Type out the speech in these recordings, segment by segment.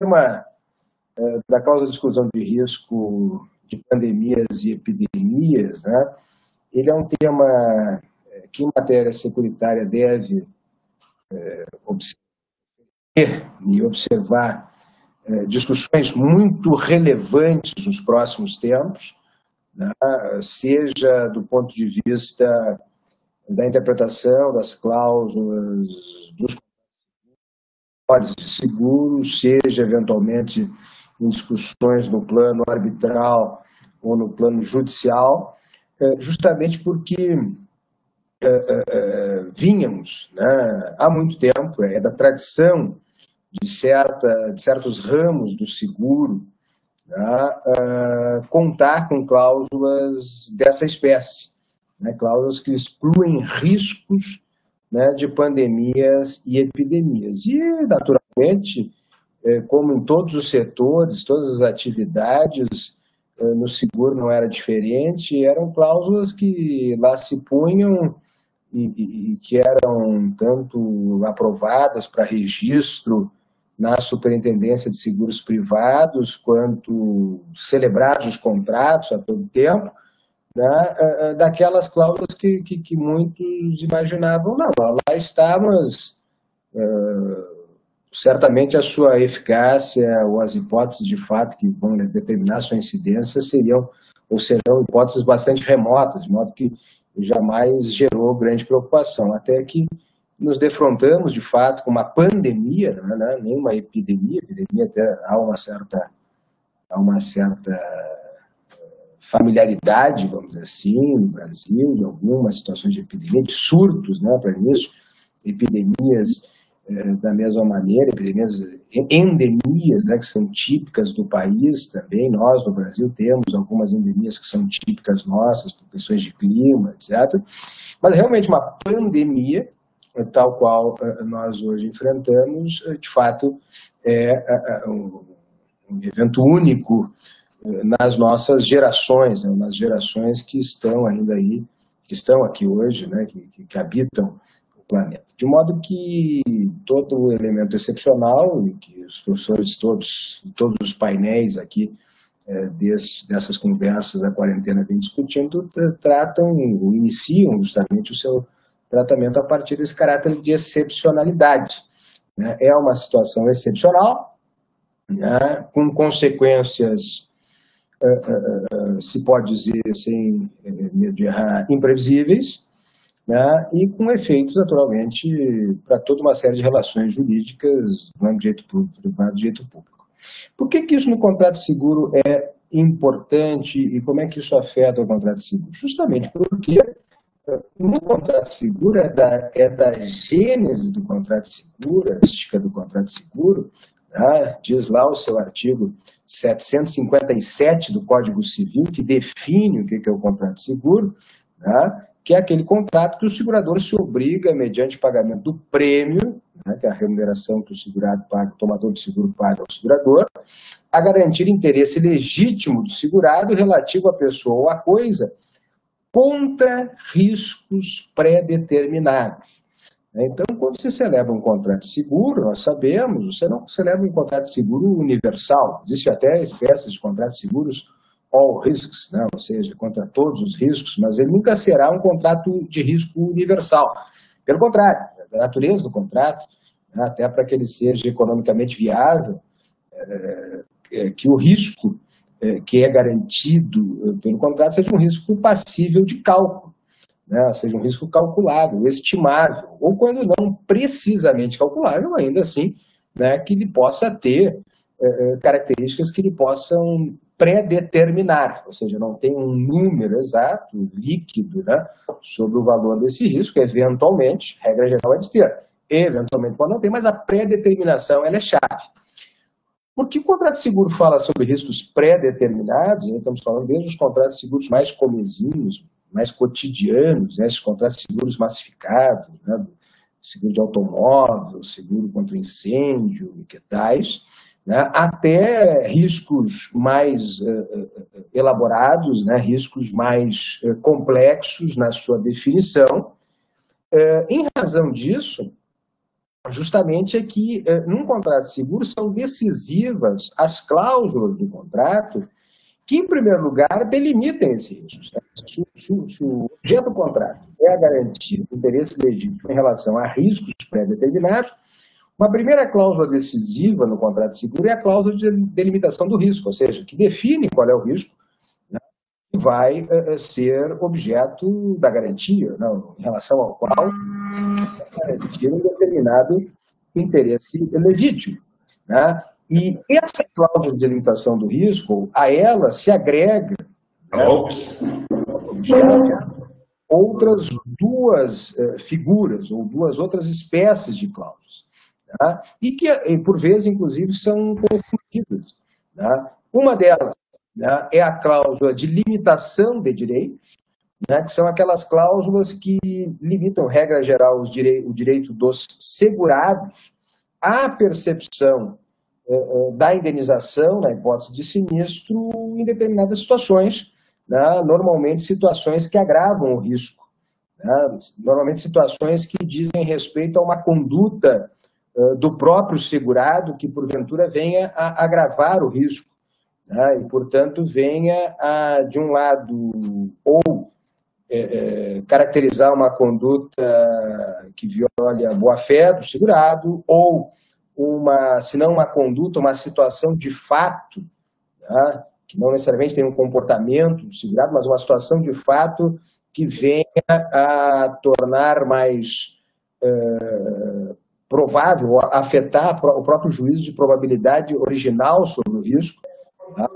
tema da cláusula de exclusão de risco de pandemias e epidemias, né, ele é um tema que, em matéria securitária, deve observar discussões muito relevantes nos próximos tempos, né, seja do ponto de vista da interpretação das cláusulas dos contratos de seguros, seja eventualmente em discussões no plano arbitral ou no plano judicial, justamente porque vínhamos, né, há muito tempo, da tradição de certos ramos do seguro, né, contar com cláusulas dessa espécie, né, cláusulas que excluem riscos, né, de pandemias e epidemias. E, naturalmente, como em todos os setores, todas as atividades, no seguro não era diferente, eram cláusulas que lá se punham e que eram tanto aprovadas para registro na Superintendência de Seguros Privados, quanto celebrados os contratos a todo tempo, né, daquelas cláusulas que muitos imaginavam, não, lá está, mas certamente a sua eficácia ou as hipóteses de fato que vão determinar a sua incidência serão hipóteses bastante remotas, de modo que jamais gerou grande preocupação, até que nos defrontamos, de fato, com uma pandemia, né, nem uma epidemia até há uma certa familiaridade, vamos dizer assim, no Brasil, de algumas situações de epidemia, de surtos, né, para isso, epidemias da mesma maneira, epidemias, endemias, né, que são típicas do país também. Nós, no Brasil, temos algumas endemias que são típicas nossas, por questões de clima, etc. Mas, realmente, uma pandemia, tal qual nós hoje enfrentamos, de fato, é um evento único nas nossas gerações, né, nas gerações que estão ainda aí, que estão aqui hoje, né, que habitam o planeta. De modo que todo elemento excepcional, e que os professores todos os painéis aqui dessas conversas da quarentena vem discutindo, tratam ou iniciam justamente o seu tratamento a partir desse caráter de excepcionalidade, né? É uma situação excepcional, né, com consequências, se pode dizer sem medo de errar, imprevisíveis, né, e com efeitos, naturalmente, para toda uma série de relações jurídicas, no âmbito de direito público, privado, de direito público. Por que isso no contrato de seguro é importante e como é que isso afeta o contrato de seguro? Justamente porque no contrato de seguro é da gênese do contrato de seguro, a característica do contrato de seguro, né, diz lá o seu artigo 757 do Código Civil, que define o que é o contrato de seguro, né, que é aquele contrato que o segurador se obriga, mediante pagamento do prêmio, né, que é a remuneração que o segurado paga, o tomador de seguro paga ao segurador, a garantir interesse legítimo do segurado relativo à pessoa ou à coisa contra riscos pré-determinados. Então, quando se celebra um contrato de seguro, nós sabemos, você não celebra um contrato de seguro universal. Existem até espécies de contratos de seguros all risks, né? Ou seja, contra todos os riscos, mas ele nunca será um contrato de risco universal. Pelo contrário, a natureza do contrato, né, até para que ele seja economicamente viável, que o risco que é garantido pelo contrato seja um risco passível de cálculo, né, seja um risco calculável, estimável, ou quando não precisamente calculável, ainda assim, né, que ele possa ter características que ele possam pré-determinar, ou seja, não tem um número exato, líquido, né, sobre o valor desse risco, eventualmente, regra geral é de ter, eventualmente pode não ter, mas a pré-determinação ela é chave. Porque o contrato de seguro fala sobre riscos pré-determinados, né, estamos falando desde os contratos de seguros mais comezinhos, mais cotidianos, né, esses contratos de seguros massificados, né, seguro de automóvel, seguro contra incêndio e que tais, né, até riscos mais elaborados, né, riscos mais complexos na sua definição. Em razão disso, justamente é que, num contrato de seguro, são decisivas as cláusulas do contrato que, em primeiro lugar, delimitem esse risco. Se o objeto do contrato é a garantia do interesse legítimo em relação a riscos pré-determinados, uma primeira cláusula decisiva no contrato de seguro é a cláusula de delimitação do risco, ou seja, que define qual é o risco, né, que vai ser objeto da garantia, não, em relação ao qual garantir um determinado interesse legítimo, né? E essa cláusula de delimitação do risco, a ela se agrega, né, outras duas figuras, ou duas outras espécies de cláusulas, tá? E que, por vezes, inclusive, são confundidas, tá? Uma delas, né, é a cláusula de limitação de direitos, né, que são aquelas cláusulas que limitam, regra geral, o direito dos segurados à percepção da indenização, na hipótese de sinistro, em determinadas situações, né, normalmente situações que agravam o risco, né, normalmente situações que dizem respeito a uma conduta do próprio segurado que, porventura, venha a agravar o risco, né, e, portanto, venha a, de um lado, ou caracterizar uma conduta que viole a boa-fé do segurado, ou se não uma conduta, uma situação de fato, tá, que não necessariamente tem um comportamento do segurado, mas uma situação de fato que venha a tornar mais provável, a afetar o próprio juízo de probabilidade original sobre o risco, tá?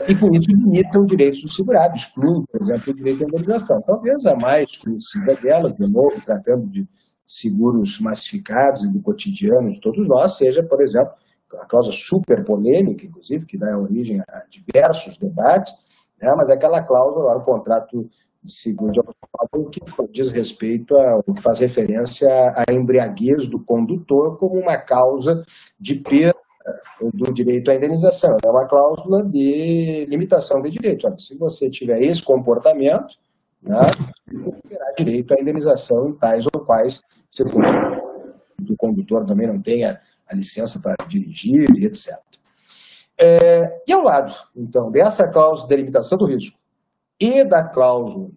E com isso limita os direitos do segurado, exclui, por exemplo, o direito à indenização. Talvez a mais conhecida dela, de novo, tratando de seguros massificados e do cotidiano de todos nós, seja, por exemplo, a cláusula super polêmica, inclusive, que dá origem a diversos debates, né, mas aquela cláusula lá no contrato de seguro de automóvel que diz respeito ao que faz referência à embriaguez do condutor como uma causa de perda do direito à indenização. É uma cláusula de limitação de direitos. Olha, se você tiver esse comportamento, né, terá direito à indenização em tais ou quais circunstâncias. O condutor também não tenha a licença para dirigir, etc. E ao lado, então, dessa cláusula de limitação do risco e da cláusula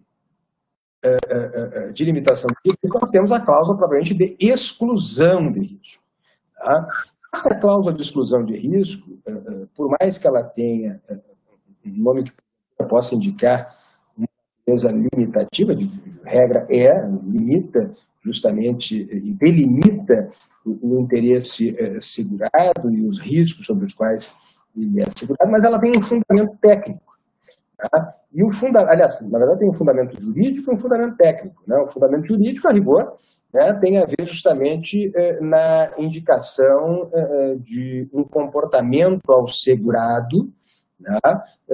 de limitação do risco, nós temos a cláusula, propriamente, de exclusão de risco. Tá? Essa cláusula de exclusão de risco, por mais que ela tenha um nome que possa indicar uma coisa limitativa, de regra limita justamente e delimita o interesse segurado e os riscos sobre os quais ele é segurado, mas ela tem um fundamento técnico. Tá? E aliás, na verdade, tem um fundamento jurídico e um fundamento técnico. Né? O fundamento jurídico, a rigor, né, tem a ver justamente na indicação de um comportamento ao segurado, né,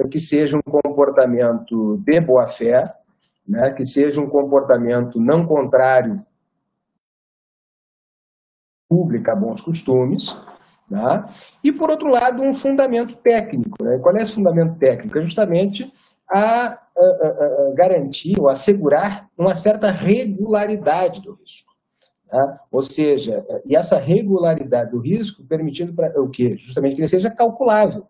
que seja um comportamento de boa-fé, né, que seja um comportamento não contrário público a bons costumes, né, e, por outro lado, um fundamento técnico. Né? Qual é esse fundamento técnico? É justamente a garantir ou assegurar uma certa regularidade do risco. Né? Ou seja, e essa regularidade do risco permitindo o quê? Justamente que ele seja calculável,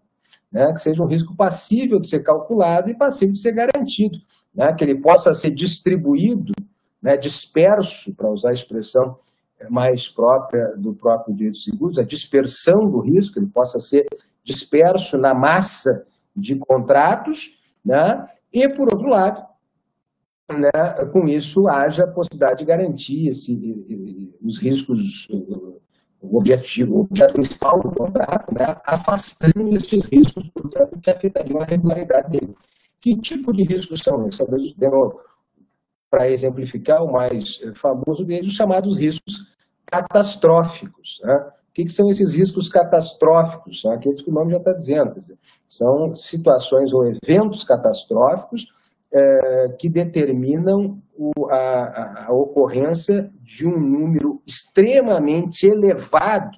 né? Que seja um risco passível de ser calculado e passível de ser garantido, né? Que ele possa ser distribuído, né? Disperso, para usar a expressão mais própria do próprio direito de seguros, a dispersão do risco, ele possa ser disperso na massa de contratos, né? E, por outro lado, né, com isso haja a possibilidade de garantir os riscos, o objeto principal do contrato, né, afastando esses riscos, portanto, que afetariam a regularidade dele. Que tipo de riscos são esses? Para exemplificar, o mais famoso deles, os chamados riscos catastróficos. Né? O que são esses riscos catastróficos? São aqueles que o nome já está dizendo. Quer dizer, são situações ou eventos catastróficos que determinam a ocorrência de um número extremamente elevado,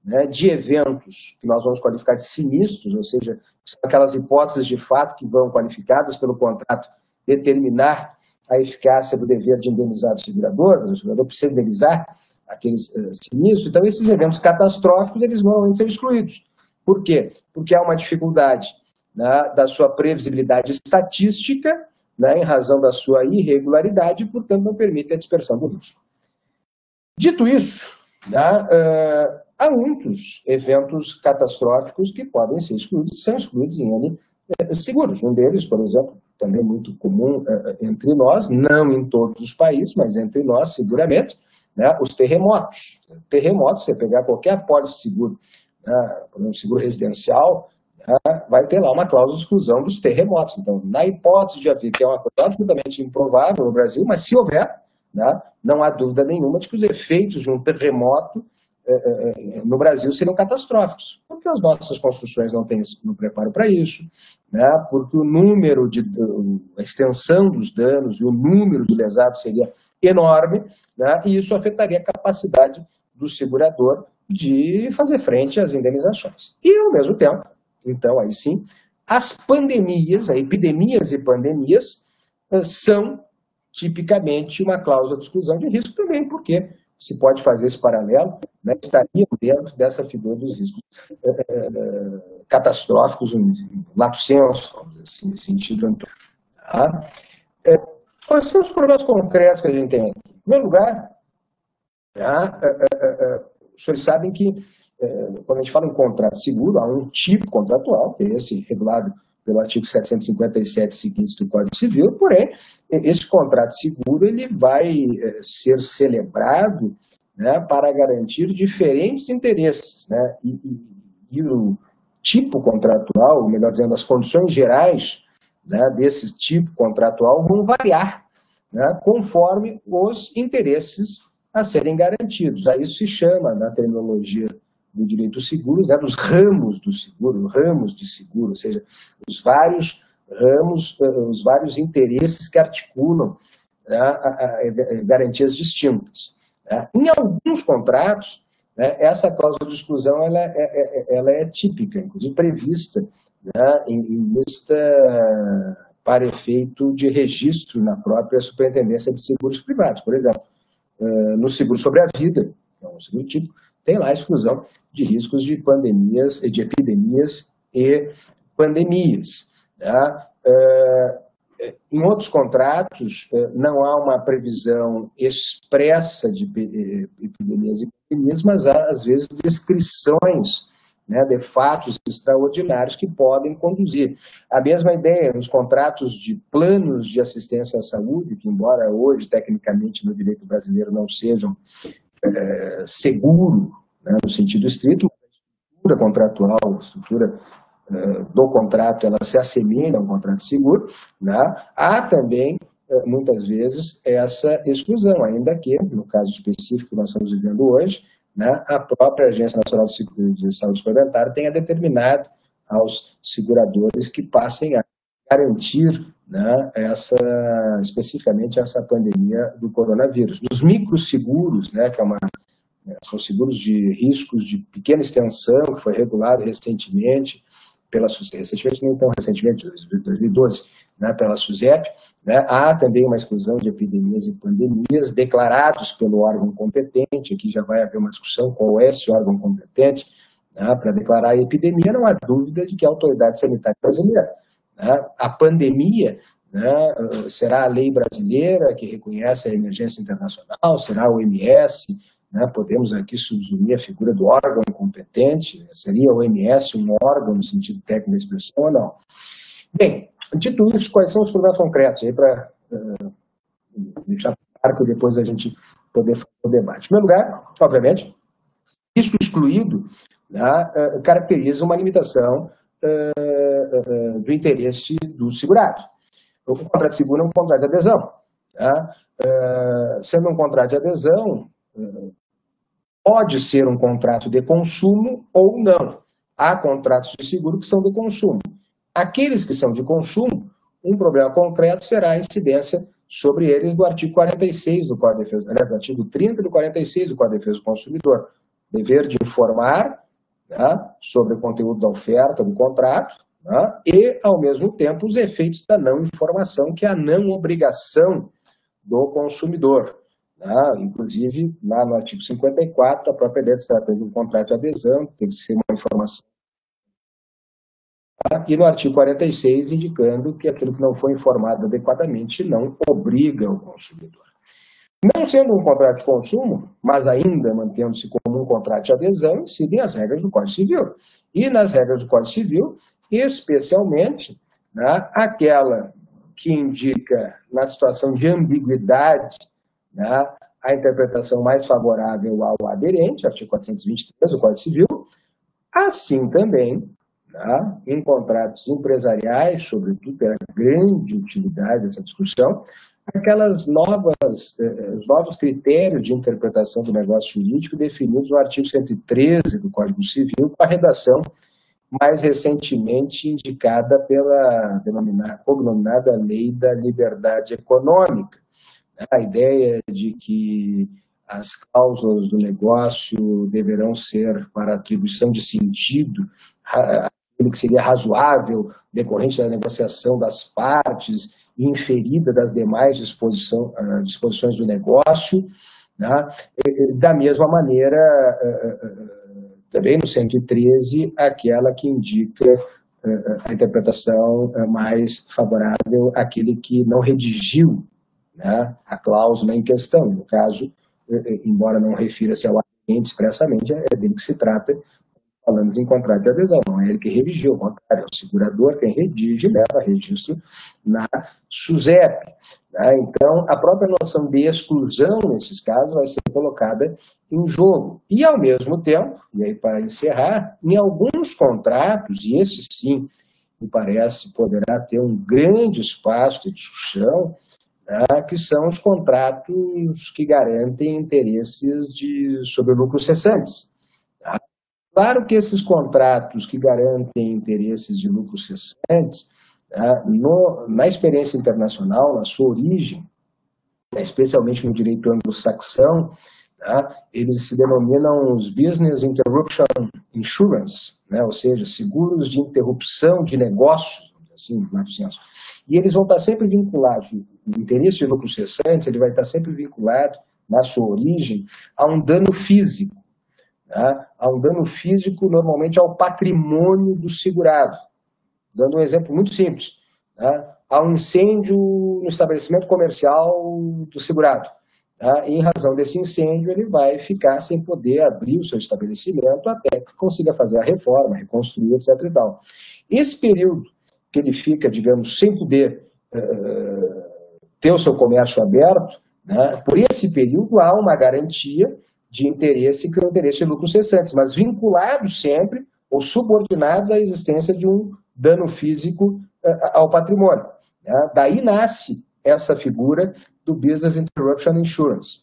né, de eventos que nós vamos qualificar de sinistros, ou seja, são aquelas hipóteses de fato que vão, qualificadas pelo contrato, determinar a eficácia do dever de indenizar o segurador precisa indenizar aqueles sinistros. Então, esses eventos catastróficos, eles normalmente são excluídos. Por quê? Porque há uma dificuldade, né, da sua previsibilidade estatística, né, em razão da sua irregularidade, e, portanto, não permite a dispersão do risco. Dito isso, né, há muitos eventos catastróficos que podem ser excluídos, são excluídos em N seguros. Um deles, por exemplo, também muito comum entre nós, não em todos os países, mas entre nós, seguramente, né, os terremotos. Terremotos, você pegar qualquer apólice seguro, né, por exemplo, seguro residencial, né, vai ter lá uma cláusula de exclusão dos terremotos. Então, na hipótese de haver, que é uma coisa absolutamente improvável no Brasil, mas se houver, né, não há dúvida nenhuma de que os efeitos de um terremoto no Brasil seriam catastróficos, porque as nossas construções não têm no preparo para isso, né, porque o número a extensão dos danos e o número de lesados seria enorme, né, e isso afetaria a capacidade do segurador de fazer frente às indenizações. E, ao mesmo tempo, então, aí sim, as pandemias, epidemias e pandemias, são tipicamente uma cláusula de exclusão de risco também, porque se pode fazer esse paralelo, né, estaria dentro dessa figura dos riscos catastróficos, lato sensu, assim, nesse sentido. Tá? Quais são os problemas concretos que a gente tem aqui? Em primeiro lugar, tá, os senhores sabem que, quando a gente fala em contrato seguro, há um tipo contratual, que é esse regulado pelo artigo 757 seguintes do Código Civil, porém, esse contrato seguro ele vai ser celebrado, né, para garantir diferentes interesses, né, e o tipo contratual, ou melhor dizendo, as condições gerais, né, desse tipo contratual vão variar, né, conforme os interesses a serem garantidos. Aí isso se chama, na terminologia do direito do seguro, né, dos ramos do seguro, ramos de seguro, ou seja, os vários ramos, os vários interesses que articulam, né, garantias distintas. Né. Em alguns contratos, né, essa cláusula de exclusão ela é típica, inclusive prevista, né, em lista para efeito de registro na própria Superintendência de Seguros Privados. Por exemplo, no seguro sobre a vida, que é um seguro típico, tem lá a exclusão de riscos de pandemias, de epidemias e pandemias. Tá? Em outros contratos, não há uma previsão expressa de epidemias e pandemias, mas há, às vezes, descrições, né, de fatos extraordinários que podem conduzir. A mesma ideia nos contratos de planos de assistência à saúde, que, embora hoje, tecnicamente, no direito brasileiro não sejam seguro, né, no sentido estrito, a estrutura contratual, a estrutura do contrato, ela se assemelha a um contrato seguro, né? Há também, muitas vezes, essa exclusão, ainda que, no caso específico que nós estamos vivendo hoje, né, a própria Agência Nacional de Saúde Suplementar tenha determinado aos seguradores que passem a garantir, né, especificamente essa pandemia do coronavírus. Os microseguros, né, que são seguros de riscos de pequena extensão, que foi regulado recentemente, nem tão recentemente, 2012, né, pela SUSEP, né, há também uma exclusão de epidemias e pandemias declarados pelo órgão competente. Aqui já vai haver uma discussão qual é esse órgão competente, né, para declarar a epidemia. Não há dúvida de que a autoridade sanitária brasileira, né, a pandemia, né, será a lei brasileira que reconhece a emergência internacional, será a OMS, né, podemos aqui subsumir a figura do órgão competente, seria a OMS um órgão no sentido técnico da expressão ou não? Bem, dito isso, quais são os problemas concretos aí para deixar claro que depois a gente poder fazer o debate? Em primeiro lugar, obviamente, risco excluído, né, caracteriza uma limitação do interesse do segurado. O contrato de seguro é um contrato de adesão. Tá? Sendo um contrato de adesão, pode ser um contrato de consumo ou não. Há contratos de seguro que são de consumo. Aqueles que são de consumo, um problema concreto será a incidência sobre eles do artigo 46 do Código de Defesa, do artigo 30 do 46 do Código de Defesa do Consumidor. Dever de informar, né, sobre o conteúdo da oferta do contrato, né, e, ao mesmo tempo, os efeitos da não informação, que é a não obrigação do consumidor. Inclusive, lá no artigo 54, a própria ideia de se tratar de um contrato de adesão, tem que ser uma informação. E no artigo 46, indicando que aquilo que não foi informado adequadamente não obriga o consumidor. Não sendo um contrato de consumo, mas ainda mantendo-se como um contrato de adesão, seguem as regras do Código Civil. E nas regras do Código Civil, especialmente, aquela que indica, na situação de ambiguidade, a interpretação mais favorável ao aderente, artigo 423 do Código Civil, assim também, em contratos empresariais, sobretudo pela grande utilidade dessa discussão, aquelas os novos critérios de interpretação do negócio jurídico definidos no artigo 113 do Código Civil, com a redação mais recentemente indicada pela denominada Lei da Liberdade Econômica. A ideia de que as cláusulas do negócio deverão ser para atribuição de sentido, aquilo que seria razoável, decorrente da negociação das partes e inferida das demais disposições do negócio. Da mesma maneira, também no 113, aquela que indica a interpretação mais favorável àquele que não redigiu a cláusula em questão. No caso, embora não refira-se ao aderente expressamente, é dele que se trata, falamos em contrato de adesão, não é ele que redigiu, ao contrário, é o segurador quem redige e leva registro na SUSEP. Então, a própria noção de exclusão, nesses casos, vai ser colocada em jogo. E, ao mesmo tempo, e aí para encerrar, em alguns contratos, e esse sim, me parece, poderá ter um grande espaço de discussão, que são os contratos que garantem interesses sobre lucros cessantes. Claro que esses contratos que garantem interesses de lucros cessantes, na experiência internacional, na sua origem, especialmente no direito anglo-saxão, eles se denominam os Business Interruption Insurance, ou seja, seguros de interrupção de negócios, assim, no senso. E eles vão estar sempre vinculados, o interesse de lucros cessantes, ele vai estar sempre vinculado, na sua origem, a um dano físico. A um dano físico, normalmente, ao patrimônio do segurado. Dando um exemplo muito simples. Há um incêndio no estabelecimento comercial do segurado. E, em razão desse incêndio, ele vai ficar sem poder abrir o seu estabelecimento até que consiga fazer a reforma, reconstruir, etc. E tal. Esse período que ele fica, digamos, sem poder ter o seu comércio aberto, por esse período há uma garantia de interesse, que é o interesse de lucros cessantes, mas vinculados sempre ou subordinados à existência de um dano físico ao patrimônio. Daí nasce essa figura do Business Interruption Insurance.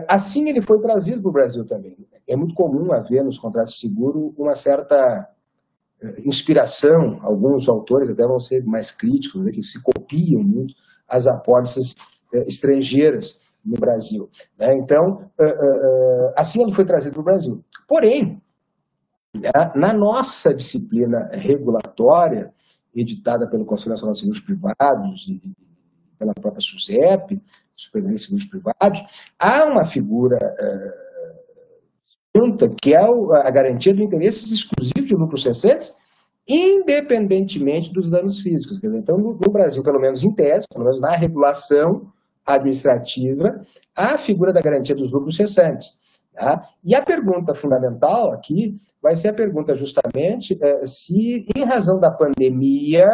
Assim ele foi trazido para o Brasil também. É muito comum haver nos contratos de seguro uma certa inspiração, alguns autores até vão ser mais críticos, que se copiam muito as apólices estrangeiras no Brasil. Então, assim ele foi trazido para o Brasil. Porém, na nossa disciplina regulatória, editada pelo Conselho Nacional de Seguros Privados e pela própria SUSEP, Superintendência de Seguros Privados, há uma figura que é a garantia de interesses exclusivos de lucros cessantes, independentemente dos danos físicos. Então, no Brasil, pelo menos em tese, pelo menos na regulação administrativa, há a figura da garantia dos lucros cessantes. E a pergunta fundamental aqui vai ser a pergunta justamente se, em razão da pandemia,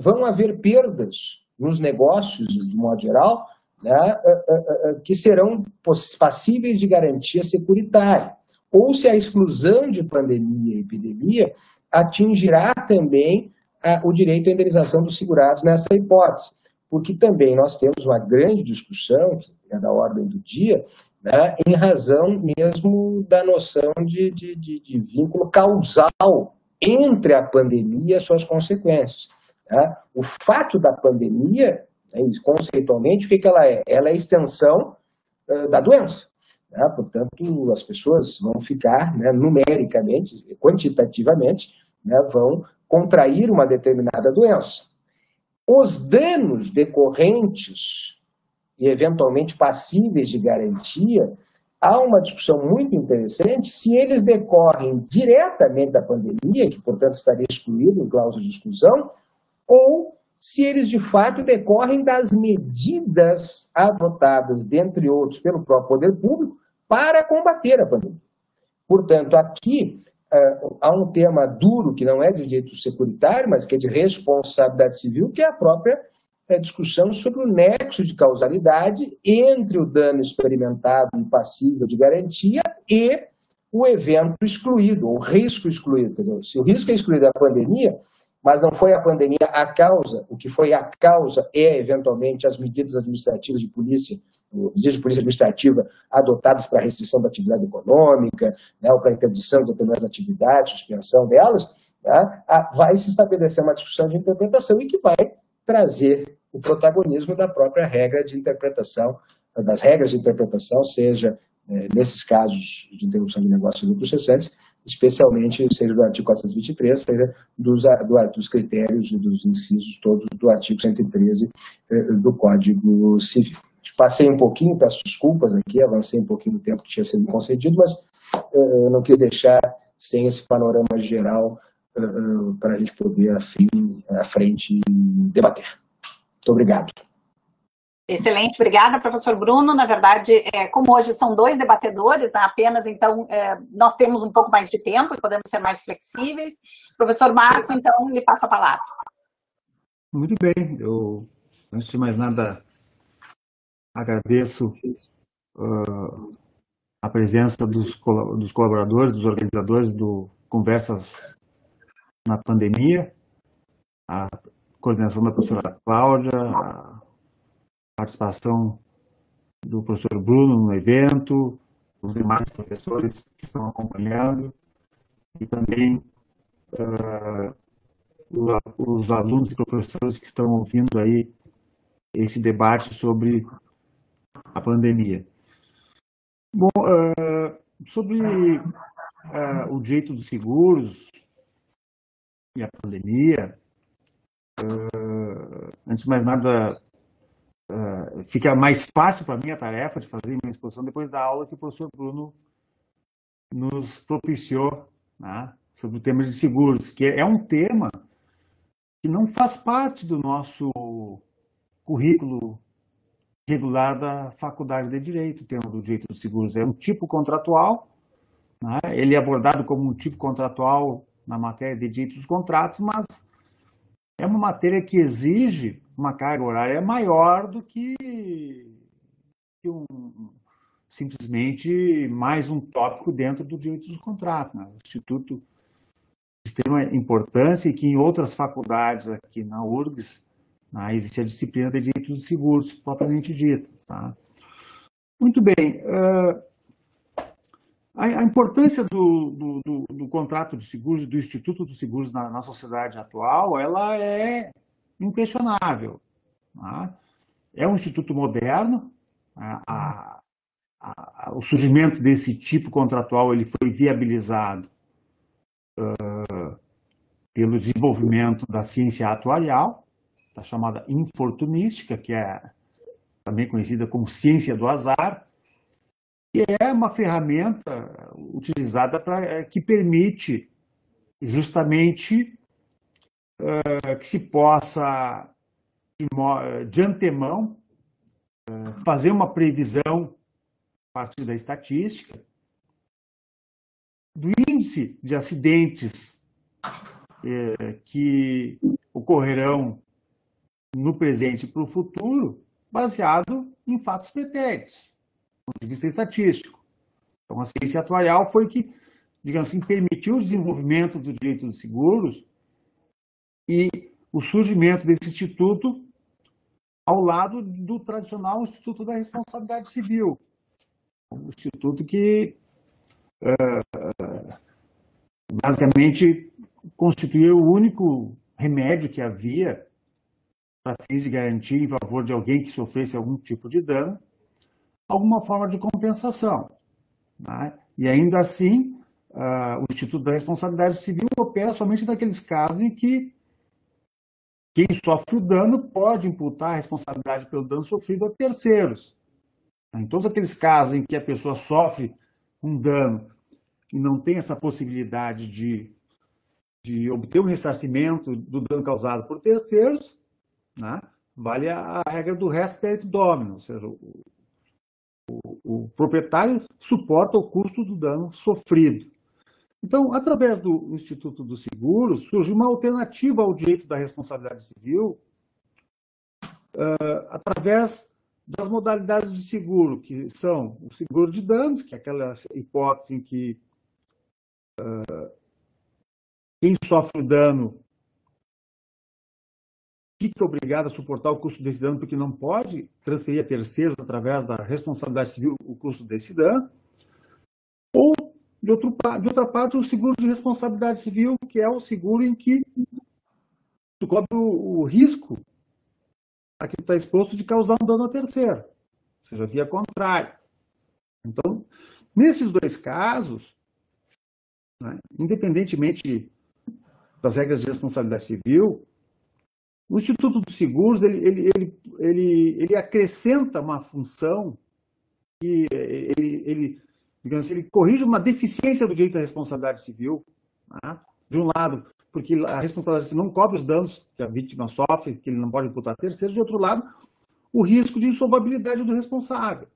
vão haver perdas nos negócios, de modo geral, que serão passíveis de garantia securitária, ou se a exclusão de pandemia e epidemia atingirá também o direito à indenização dos segurados nessa hipótese, porque também nós temos uma grande discussão, que é da ordem do dia, em razão mesmo da noção de vínculo causal entre a pandemia e as suas consequências. O fato da pandemia, conceitualmente, o que ela é? Ela é a extensão da doença. Portanto, as pessoas vão ficar, numericamente, quantitativamente, vão contrair uma determinada doença. Os danos decorrentes e eventualmente passíveis de garantia, há uma discussão muito interessante se eles decorrem diretamente da pandemia, que, portanto, estaria excluído em cláusula de exclusão, ou se eles, de fato, decorrem das medidas adotadas, dentre outros, pelo próprio poder público, para combater a pandemia. Portanto, aqui há um tema duro, que não é de direito securitário, mas que é de responsabilidade civil, que é a própria discussão sobre o nexo de causalidade entre o dano experimentado e passível de garantia e o evento excluído, o risco excluído. Quer dizer, se o risco é excluído da pandemia, mas não foi a pandemia a causa, o que foi a causa é, eventualmente, as medidas administrativas de polícia, medidas de polícia administrativa adotadas para restrição da atividade econômica, né, ou para interdição de determinadas atividades, suspensão delas, tá, vai se estabelecer uma discussão de interpretação e que vai trazer o protagonismo da própria regra de interpretação, das regras de interpretação, seja nesses casos de interrupção de negócios e lucros cessantes, especialmente, seja do artigo 423, seja dos critérios e dos incisos todos do artigo 113 do Código Civil. Passei um pouquinho, peço desculpas aqui, avancei um pouquinho no tempo que tinha sido concedido, mas eu não quis deixar sem esse panorama geral para a gente poder, à frente, debater. Muito obrigado. Excelente, obrigada, professor Bruno. Na verdade, como hoje são 2 debatedores, né, apenas, então, nós temos um pouco mais de tempo e podemos ser mais flexíveis. Professor Marco, então, lhe passo a palavra. Muito bem, eu, antes de mais nada, agradeço a presença dos colaboradores, dos organizadores do Conversas na Pandemia, a coordenação da professora Cláudia, a participação do professor Bruno no evento, os demais professores que estão acompanhando e também os alunos e professores que estão ouvindo aí esse debate sobre a pandemia. Bom, sobre o direito dos seguros e a pandemia, antes de mais nada, fica mais fácil para mim a tarefa de fazer minha exposição depois da aula que o professor Bruno nos propiciou, né, sobre o tema de seguros, que é um tema que não faz parte do nosso currículo regular da Faculdade de Direito, o tema do direito dos seguros. É um tipo contratual, né, ele é abordado como um tipo contratual na matéria de direito dos contratos, mas é uma matéria que exige uma carga horária maior do que simplesmente mais um tópico dentro do direito dos contratos, né? O Instituto de extrema importância e que em outras faculdades aqui na URGS, né, existe a disciplina de direito dos seguros, propriamente dita. Tá? Muito bem. A importância do contrato de seguros, do Instituto dos Seguros na sociedade atual, ela é inquestionável. Tá? É um instituto moderno. O surgimento desse tipo contratual ele foi viabilizado pelo desenvolvimento da ciência atuarial, a chamada infortunística, que é também conhecida como ciência do azar, que é uma ferramenta utilizada que permite justamente que se possa, de antemão, fazer uma previsão a partir da estatística do índice de acidentes que ocorrerão no presente e para o futuro, baseado em fatos pretéritos, do ponto de vista estatístico. Então, a ciência atuarial foi que, digamos assim, permitiu o desenvolvimento do direito dos seguros e o surgimento desse instituto ao lado do tradicional Instituto da Responsabilidade Civil, um instituto que basicamente constituía o único remédio que havia para fins de garantir em favor de alguém que sofresse algum tipo de dano, alguma forma de compensação. Né? E ainda assim, o Instituto da Responsabilidade Civil opera somente naqueles casos em que quem sofre o dano pode imputar a responsabilidade pelo dano sofrido a terceiros. Em todos aqueles casos em que a pessoa sofre um dano e não tem essa possibilidade de obter um ressarcimento do dano causado por terceiros, né, vale a regra do res perit domino, ou seja, o proprietário suporta o custo do dano sofrido. Então, através do Instituto do Seguro, surge uma alternativa ao direito da responsabilidade civil, através das modalidades de seguro, que são o seguro de danos, que é aquela hipótese em que quem sofre o dano fica obrigado a suportar o custo desse dano, porque não pode transferir a terceiros, através da responsabilidade civil, o custo desse dano. Ou, de outra parte, o seguro de responsabilidade civil, que é o seguro em que tu cobre o risco a que está exposto de causar um dano a terceiro, ou seja, via contrário. Então, nesses dois casos, né, independentemente das regras de responsabilidade civil, o Instituto dos Seguros ele acrescenta uma função que digamos assim, ele corrige uma deficiência do direito da responsabilidade civil, né? De um lado, porque a responsabilidade civil não cobre os danos que a vítima sofre, que ele não pode imputar a terceiros, de outro lado, o risco de insolvabilidade do responsável.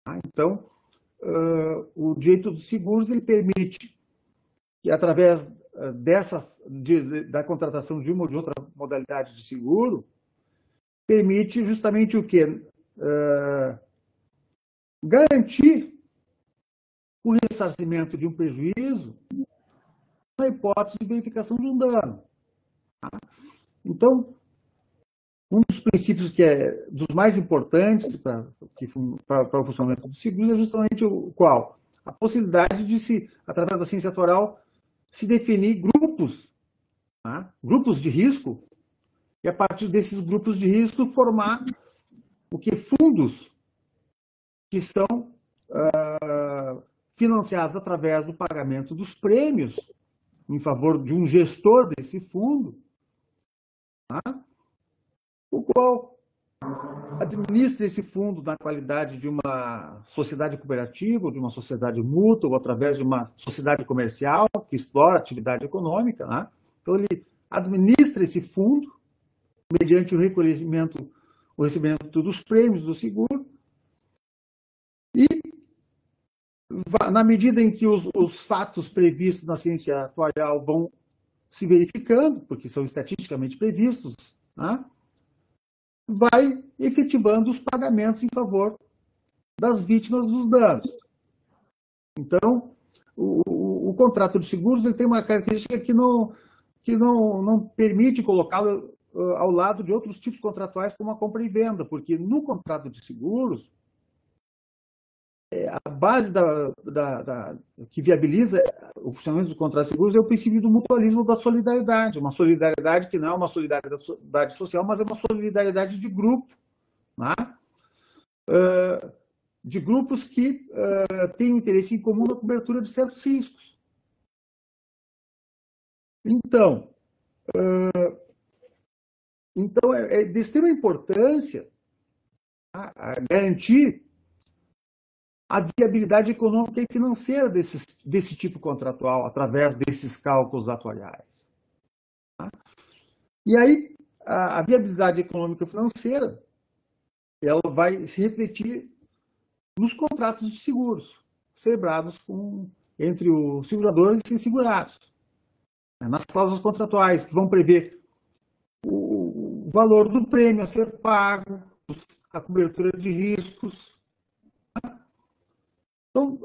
Tá? Então, o direito dos seguros ele permite que, através da contratação de uma ou de outra modalidade de seguro, permite justamente o quê? Garantir o ressarcimento de um prejuízo na hipótese de verificação de um dano. Tá? Então, um dos princípios que é dos mais importantes para o funcionamento do seguro é justamente o qual? A possibilidade de se, através da ciência atuarial, se definir grupos, tá? Grupos de risco, e a partir desses grupos de risco formar o que? Fundos que são financiados através do pagamento dos prêmios em favor de um gestor desse fundo, tá? O qual administra esse fundo na qualidade de uma sociedade cooperativa, ou de uma sociedade mútua, ou através de uma sociedade comercial que explora a atividade econômica, né? Então, ele administra esse fundo mediante o recebimento dos prêmios do seguro e, na medida em que os fatos previstos na ciência atuarial vão se verificando, porque são estatisticamente previstos, né? Vai efetivando os pagamentos em favor das vítimas dos danos. Então, o contrato de seguros ele tem uma característica que não permite colocá-lo ao lado de outros tipos contratuais, como a compra e venda, porque no contrato de seguros, a base que viabiliza o funcionamento dos contratos de seguros é o princípio do mutualismo da solidariedade, uma solidariedade que não é uma solidariedade social, mas é uma solidariedade de grupo, né? De grupos que têm um interesse em comum na cobertura de certos riscos. Então é de extrema importância a garantir a viabilidade econômica e financeira desse tipo contratual, através desses cálculos atuariais. Tá? E aí, a viabilidade econômica e financeira, ela vai se refletir nos contratos de seguros, celebrados entre os seguradores e os segurados. Nas cláusulas contratuais, que vão prever o valor do prêmio a ser pago, a cobertura de riscos. Então,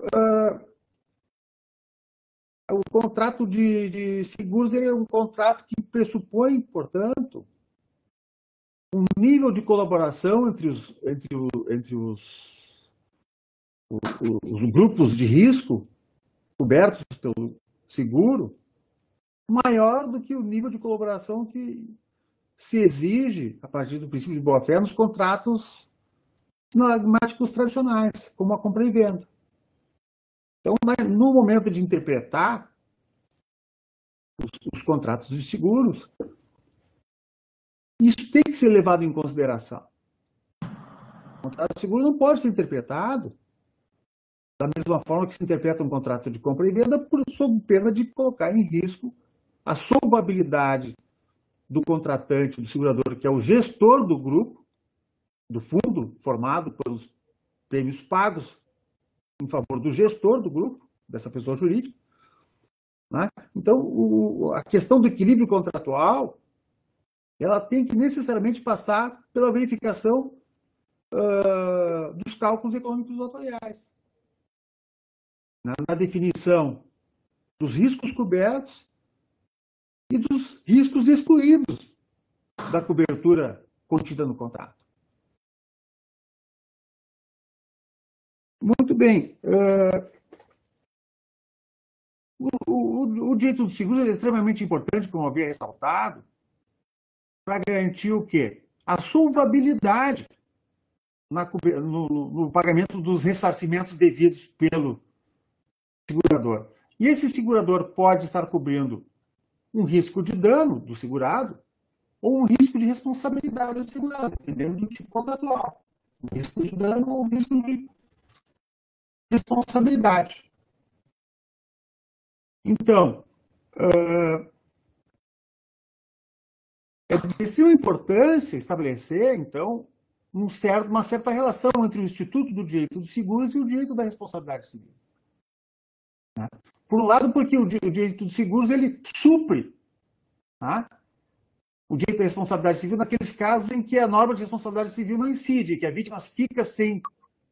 o contrato de seguros é um contrato que pressupõe, portanto, um nível de colaboração entre os grupos de risco cobertos pelo seguro maior do que o nível de colaboração que se exige, a partir do princípio de boa-fé, nos contratos sinagmáticos tradicionais, como a compra e venda. Então, no momento de interpretar os contratos de seguros, Isso tem que ser levado em consideração. O contrato de seguro não pode ser interpretado da mesma forma que se interpreta um contrato de compra e venda, sob pena de colocar em risco a solvabilidade do contratante, do segurador, que é o gestor do grupo, do fundo formado pelos prêmios pagos em favor do gestor do grupo, dessa pessoa jurídica. Né? Então, a questão do equilíbrio contratual, ela tem que necessariamente passar pela verificação dos cálculos econômicos notoriais. Na definição dos riscos cobertos e dos riscos excluídos da cobertura contida no contrato. Muito bem. O direito do seguro é extremamente importante, como havia ressaltado, para garantir o quê? A solvabilidade no pagamento dos ressarcimentos devidos pelo segurador. E esse segurador pode estar cobrindo um risco de dano do segurado ou um risco de responsabilidade do segurado, dependendo do tipo contratual. Um risco de dano ou um risco de responsabilidade. Então, é de extrema importância estabelecer, então, uma certa relação entre o Instituto do Direito dos Seguros e o direito da responsabilidade civil. Por um lado, porque o direito dos seguros ele supre o direito da responsabilidade civil naqueles casos em que a norma de responsabilidade civil não incide, que a vítima fica sem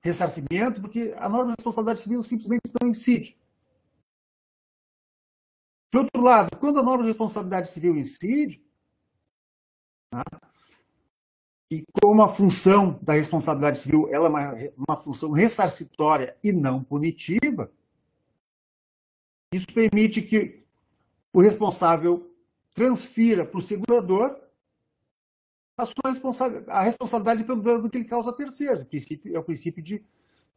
ressarcimento, porque a norma de responsabilidade civil simplesmente não incide. De outro lado, quando a norma de responsabilidade civil incide, e como a função da responsabilidade civil ela é uma função ressarcitória e não punitiva, isso permite que o responsável transfira para o segurador a responsabilidade pelo dano que ele causa a terceiro. É o princípio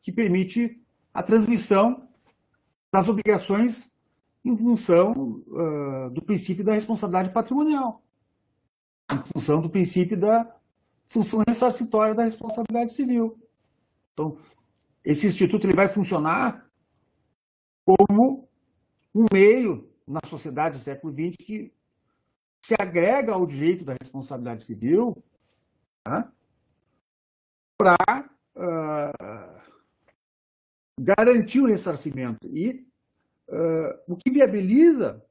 que permite a transmissão das obrigações em função do princípio da responsabilidade patrimonial, em função do princípio da função ressarcitória da responsabilidade civil. Então, esse instituto ele vai funcionar como um meio na sociedade do século XX que se agrega ao direito da responsabilidade civil para garantir o ressarcimento. E o que viabiliza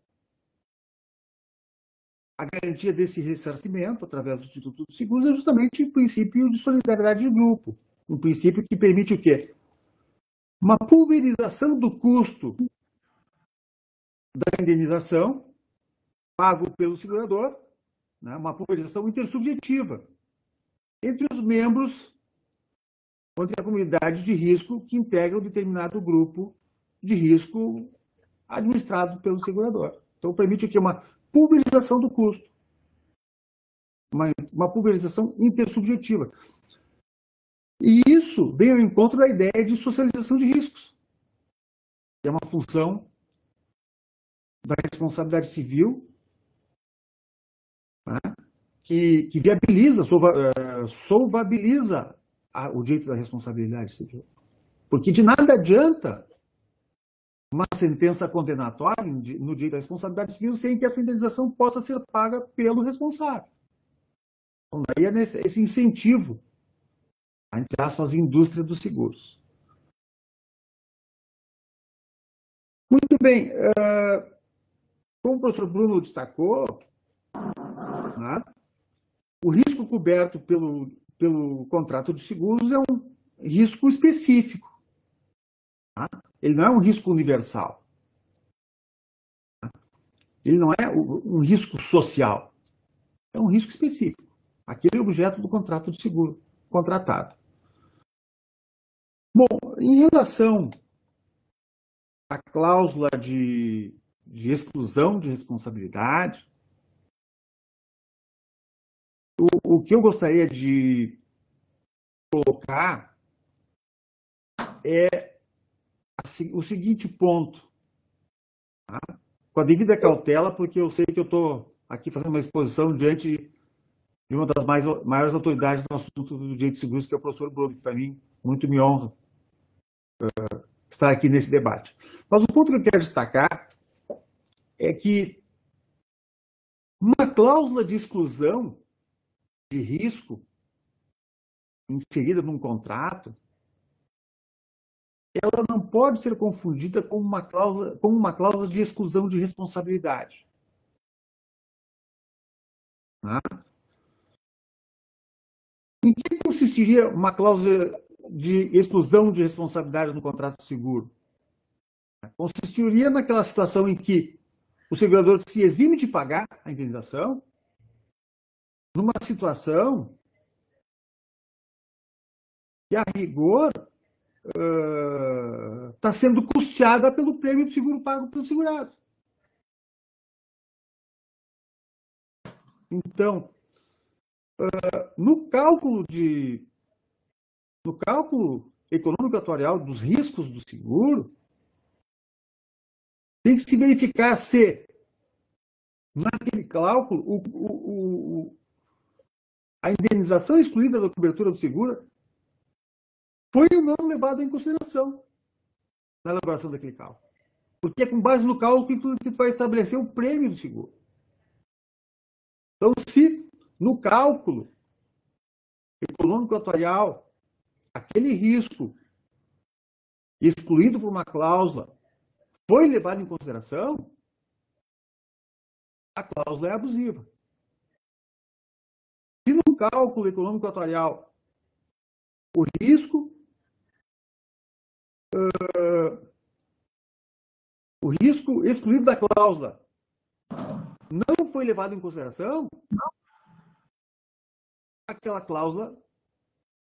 a garantia desse ressarcimento através do Instituto dos Seguros é justamente o princípio de solidariedade de grupo. Um princípio que permite o quê? Uma pulverização do custo da indenização pago pelo segurador, uma pulverização intersubjetiva entre os membros ou entre a comunidade de risco que integra um determinado grupo de risco administrado pelo segurador. Então, permite o quê? Uma pulverização do custo. Uma pulverização intersubjetiva. E isso vem ao encontro da ideia de socialização de riscos, que é uma função da responsabilidade civil que viabiliza, solvabiliza o direito da responsabilidade civil. Porque de nada adianta uma sentença condenatória no direito da responsabilidade civil sem que essa indenização possa ser paga pelo responsável. Então, daí é esse incentivo, entre aspas, à indústria dos seguros. Muito bem. Como o professor Bruno destacou, o risco coberto pelo contrato de seguros é um risco específico. Ele não é um risco universal. Ele não é um risco social. É um risco específico. Aquele é o objeto do contrato de seguro contratado. Bom, em relação à cláusula de exclusão de responsabilidade, o que eu gostaria de colocar é o seguinte ponto, com a devida cautela, porque eu sei que eu estou aqui fazendo uma exposição diante de uma das maiores autoridades no assunto do direito de seguros, que é o professor Bruno, que para mim muito me honra estar aqui nesse debate. Mas o ponto que eu quero destacar é que uma cláusula de exclusão de risco inserida num contrato, ela não pode ser confundida com uma cláusula de exclusão de responsabilidade. Tá? Em que consistiria uma cláusula de exclusão de responsabilidade no contrato de seguro? Consistiria naquela situação em que o segurador se exime de pagar a indenização numa situação que, a rigor, está sendo custeada pelo prêmio do seguro pago pelo segurado. Então, no cálculo econômico atuarial dos riscos do seguro, tem que se verificar se, naquele cálculo, a indenização excluída da cobertura do seguro foi ou não levada em consideração na elaboração daquele cálculo. Porque é com base no cálculo que vai estabelecer o prêmio do seguro. Então, se no cálculo econômico atuarial aquele risco excluído por uma cláusula foi levado em consideração, a cláusula é abusiva. Se no cálculo econômico atuarial o risco excluído da cláusula não foi levado em consideração, aquela cláusula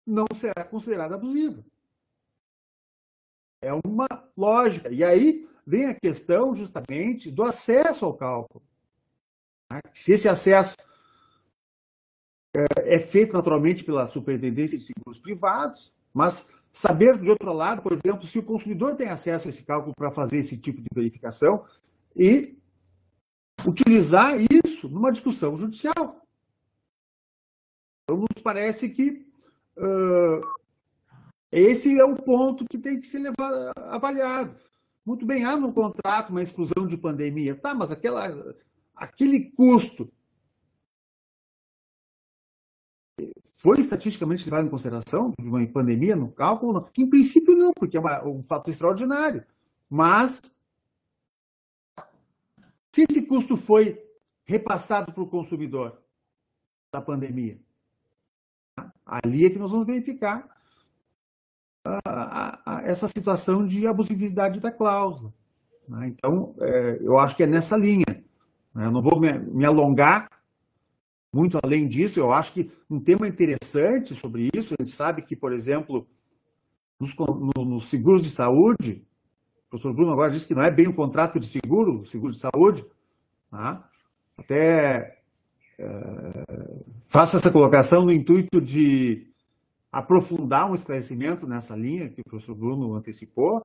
não será considerada abusiva. É uma lógica. E aí vem a questão justamente do acesso ao cálculo. Se esse acesso é feito naturalmente pela Superintendência de Seguros Privados, mas saber, de outro lado, por exemplo, se o consumidor tem acesso a esse cálculo para fazer esse tipo de verificação e utilizar isso numa discussão judicial. Então, nos parece que esse é o ponto que tem que ser avaliado. Muito bem, há no contrato uma exclusão de pandemia. Tá, mas aquele custo foi estatisticamente levado em consideração de uma pandemia no cálculo? Não. Em princípio não, porque é um fato extraordinário. Mas, se esse custo foi repassado para o consumidor da pandemia, ali é que nós vamos verificar essa situação de abusividade da cláusula. Então, eu acho que é nessa linha. Eu não vou me alongar muito além disso. Eu acho que um tema interessante sobre isso, a gente sabe que, por exemplo, nos seguros de saúde, o professor Bruno agora disse que não é bem um contrato de seguro de saúde, tá? Até faço essa colocação no intuito de aprofundar um esclarecimento nessa linha que o professor Bruno antecipou,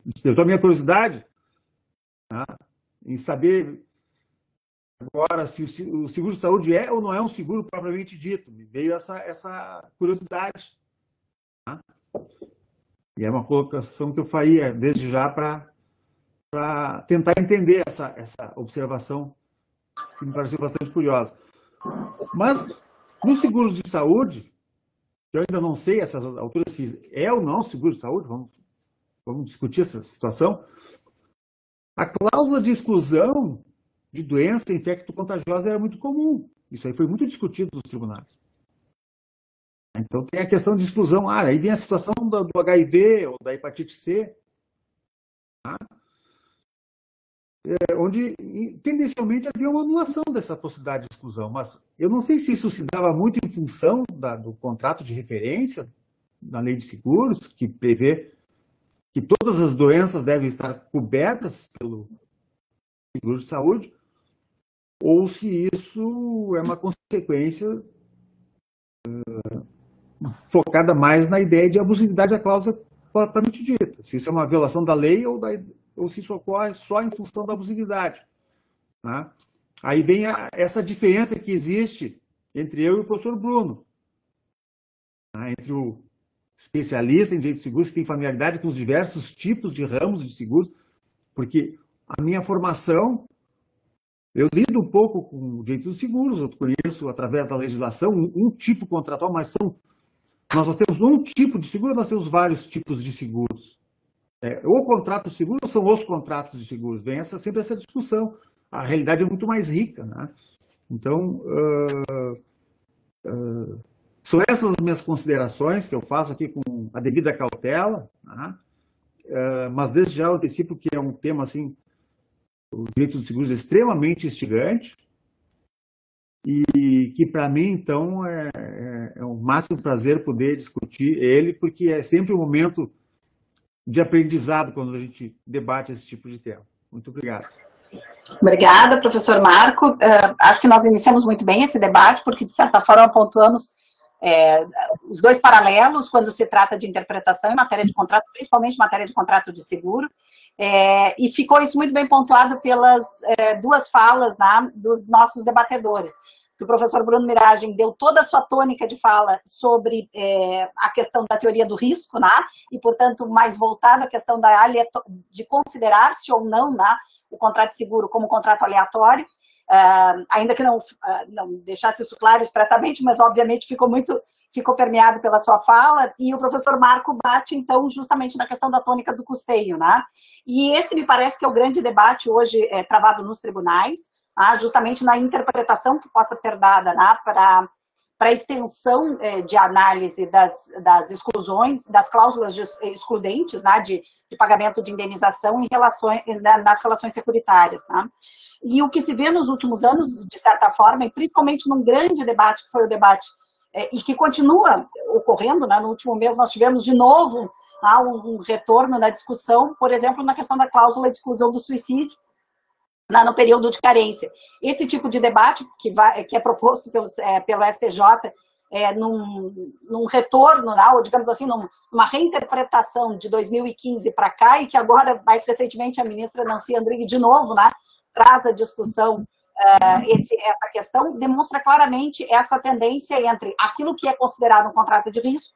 despertou a minha curiosidade, em saber agora se o seguro de saúde é ou não é um seguro propriamente dito. Me veio essa curiosidade. E é uma colocação que eu faria desde já para tentar entender essa observação que me pareceu bastante curiosa. Mas, nos seguros de saúde, eu ainda não sei a essas alturas se é ou não seguro de saúde, vamos discutir essa situação. A cláusula de exclusão de doença infecto-contagiosa era muito comum. Isso aí foi muito discutido nos tribunais. Então tem a questão de exclusão. Aí vem a situação do HIV ou da hepatite C, onde tendencialmente havia uma anulação dessa possibilidade de exclusão. Mas eu não sei se isso se dava muito em função do contrato de referência na lei de seguros, que prevê que todas as doenças devem estar cobertas pelo seguro de saúde, ou se isso é uma consequência focada mais na ideia de abusividade da cláusula propriamente dita. Se isso é uma violação da lei ou se isso ocorre só em função da abusividade. Aí vem essa diferença que existe entre eu e o professor Bruno. Entre o especialista em direito de seguros, que tem familiaridade com os diversos tipos de ramos de seguros, porque a minha formação, eu lido um pouco com o direito dos seguros, eu conheço através da legislação um tipo contratual, mas nós temos um tipo de seguro, nós temos vários tipos de seguros. O contrato de seguro ou são os contratos de seguros? Vem sempre essa discussão. A realidade é muito mais rica, né? Então, são essas as minhas considerações que eu faço aqui com a devida cautela, né? Mas desde já eu antecipo que é um tema, assim, o direito dos seguros é extremamente instigante e que, para mim, então, é o máximo prazer poder discutir ele, porque é sempre um momento de aprendizado quando a gente debate esse tipo de tema. Muito obrigado. Obrigada, professor Marco. Acho que nós iniciamos muito bem esse debate, porque, de certa forma, pontuamos os dois paralelos quando se trata de interpretação em matéria de contrato, principalmente em matéria de contrato de seguro, e ficou isso muito bem pontuado pelas duas falas, né, dos nossos debatedores. O professor Bruno Miragem deu toda a sua tônica de fala sobre a questão da teoria do risco, né, e, portanto, mais voltado à questão de considerar-se ou não, né, o contrato de seguro como contrato aleatório, ainda que não deixasse isso claro expressamente, mas obviamente ficou permeado pela sua fala, e o professor Marco bate, então, justamente na questão da tônica do custeio, né? E esse me parece que é o grande debate hoje travado nos tribunais, justamente na interpretação que possa ser dada, né, para a extensão de análise das exclusões, das cláusulas excludentes, né, de pagamento de indenização nas relações securitárias, né? E o que se vê nos últimos anos, de certa forma, e principalmente num grande debate, que foi o debate, e que continua ocorrendo, né? No último mês nós tivemos de novo um retorno na discussão, por exemplo, na questão da cláusula de exclusão do suicídio, no período de carência. Esse tipo de debate que é proposto pelo STJ, num retorno, ou digamos assim, numa reinterpretação de 2015 para cá, e que agora, mais recentemente, a ministra Nancy Andrighi, de novo, né, traz a discussão, essa questão, demonstra claramente essa tendência entre aquilo que é considerado um contrato de risco,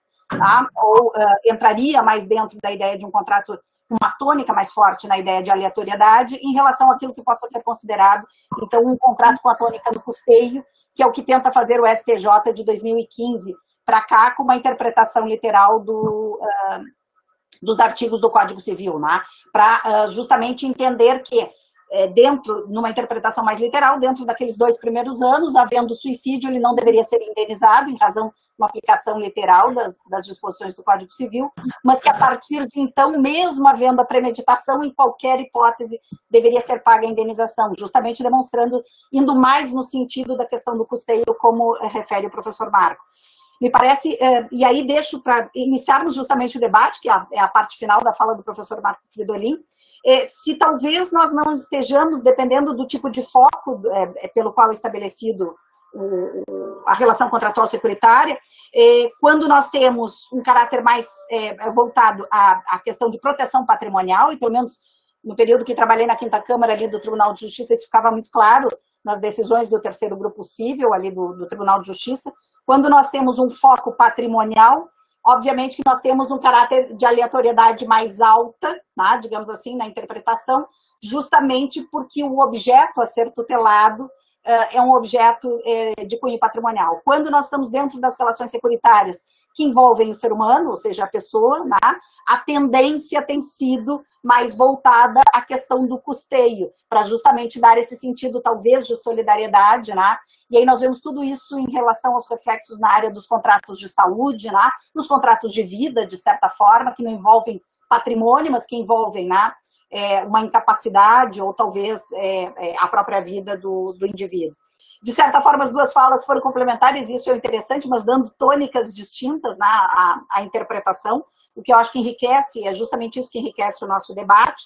ou entraria mais dentro da ideia de um contrato, uma tônica mais forte na ideia de aleatoriedade, em relação àquilo que possa ser considerado, então, um contrato com a tônica do custeio, que é o que tenta fazer o STJ de 2015 para cá, com uma interpretação literal dos artigos do Código Civil, né? Para justamente entender que, numa interpretação mais literal, dentro daqueles 2 primeiros anos, havendo suicídio, ele não deveria ser indenizado, em razão de uma aplicação literal das disposições do Código Civil, mas que a partir de então, mesmo havendo a premeditação, em qualquer hipótese, deveria ser paga a indenização, justamente demonstrando, indo mais no sentido da questão do custeio, como refere o professor Marco. Me parece, e aí deixo para iniciarmos justamente o debate, que é a parte final da fala do professor Marco Fridolin, se talvez nós não estejamos, dependendo do tipo de foco pelo qual é estabelecido a relação contratual securitária, quando nós temos um caráter mais voltado à questão de proteção patrimonial, e pelo menos no período que trabalhei na 5ª Câmara ali do Tribunal de Justiça, isso ficava muito claro nas decisões do 3º Grupo Cível ali do Tribunal de Justiça, quando nós temos um foco patrimonial, obviamente que nós temos um caráter de aleatoriedade mais alta, né, digamos assim, na interpretação, justamente porque o objeto a ser tutelado é um objeto de cunho patrimonial. Quando nós estamos dentro das relações securitárias que envolvem o ser humano, ou seja, a pessoa, né, a tendência tem sido mais voltada à questão do custeio, para justamente dar esse sentido, talvez, de solidariedade, né? E aí nós vemos tudo isso em relação aos reflexos na área dos contratos de saúde, né? Nos contratos de vida, de certa forma, que não envolvem patrimônio, mas que envolvem, né, uma incapacidade ou talvez a própria vida do indivíduo. De certa forma, as duas falas foram complementares, e isso é interessante, mas dando tônicas distintas, né, à interpretação, o que eu acho que enriquece, é justamente isso que enriquece o nosso debate.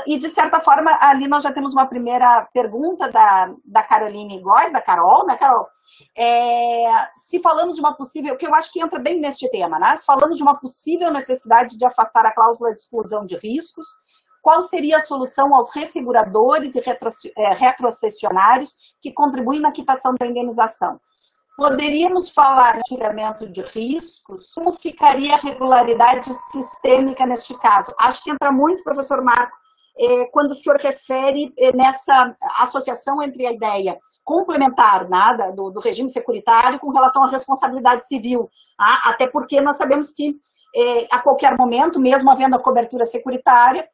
E, de certa forma, ali nós já temos uma primeira pergunta da Caroline Góes, da Carol, né, Carol? Se falamos de uma possível, que eu acho que entra bem neste tema, né? Se falamos de uma possível necessidade de afastar a cláusula de exclusão de riscos, qual seria a solução aos resseguradores e retrocessionários que contribuem na quitação da indenização? Poderíamos falar de julgamento de riscos? Como ficaria a regularidade sistêmica neste caso? Acho que entra muito, professor Marco, quando o senhor refere nessa associação entre a ideia complementar, né, do regime securitário com relação à responsabilidade civil, tá? Até porque nós sabemos que a qualquer momento, mesmo havendo a cobertura securitária,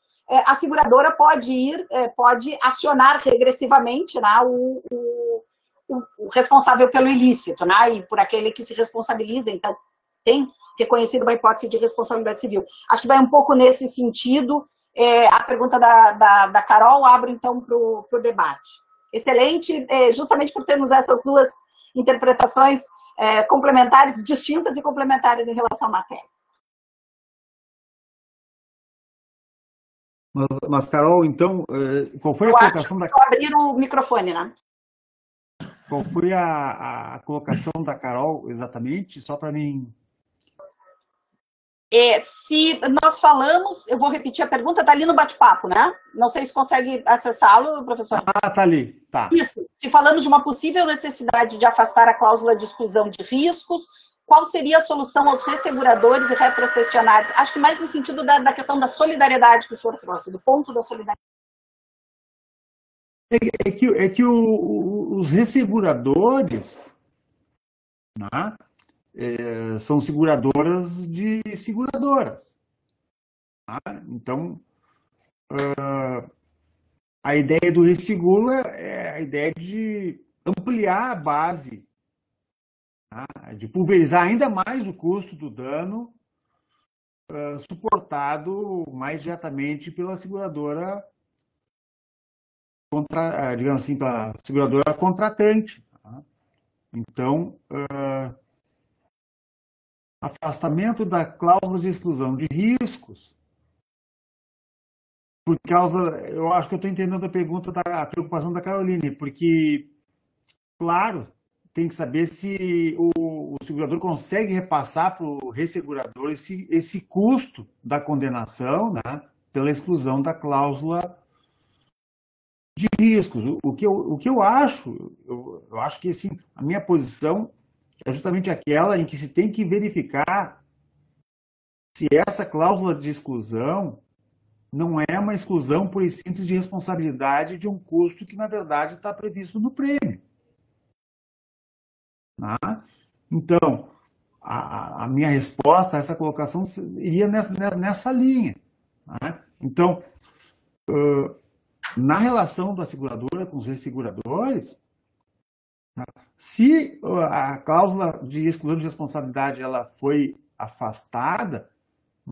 a seguradora pode acionar regressivamente, né, o responsável pelo ilícito, né, e por aquele que se responsabiliza, então tem reconhecido uma hipótese de responsabilidade civil. Acho que vai um pouco nesse sentido. A pergunta da Carol, abro então para o debate. Excelente, justamente por termos essas duas interpretações complementares, distintas e complementares em relação à matéria. Mas Carol, então, qual foi a colocação da... Vou abrir o microfone, né? Qual foi a colocação da Carol, exatamente? Só para mim... Se nós falamos, eu vou repetir a pergunta, está ali no bate-papo, né? Não sei se consegue acessá-lo, professor. Está ali, tá. Isso. Se falamos de uma possível necessidade de afastar a cláusula de exclusão de riscos, qual seria a solução aos resseguradores e retrocessionários? Acho que mais no sentido da questão da solidariedade que o senhor trouxe, do ponto da solidariedade. Os resseguradores, né, são seguradoras de seguradoras. Tá? Então, a ideia do resseguro é a ideia de ampliar a base, tá? De pulverizar ainda mais o custo do dano suportado mais diretamente pela seguradora, digamos assim, pela seguradora contratante. Tá? Então, afastamento da cláusula de exclusão de riscos, por causa, eu acho que eu estou entendendo a preocupação da Caroline, porque, claro, tem que saber se o segurador consegue repassar para o ressegurador esse custo da condenação, né, pela exclusão da cláusula de riscos. O que eu acho que assim, a minha posição é justamente aquela em que se tem que verificar se essa cláusula de exclusão não é uma exclusão por simples de responsabilidade de um custo que, na verdade, está previsto no prêmio. Tá? Então, a minha resposta a essa colocação iria nessa linha. Tá? Então, na relação da seguradora com os resseguradores, se a cláusula de exclusão de responsabilidade ela foi afastada,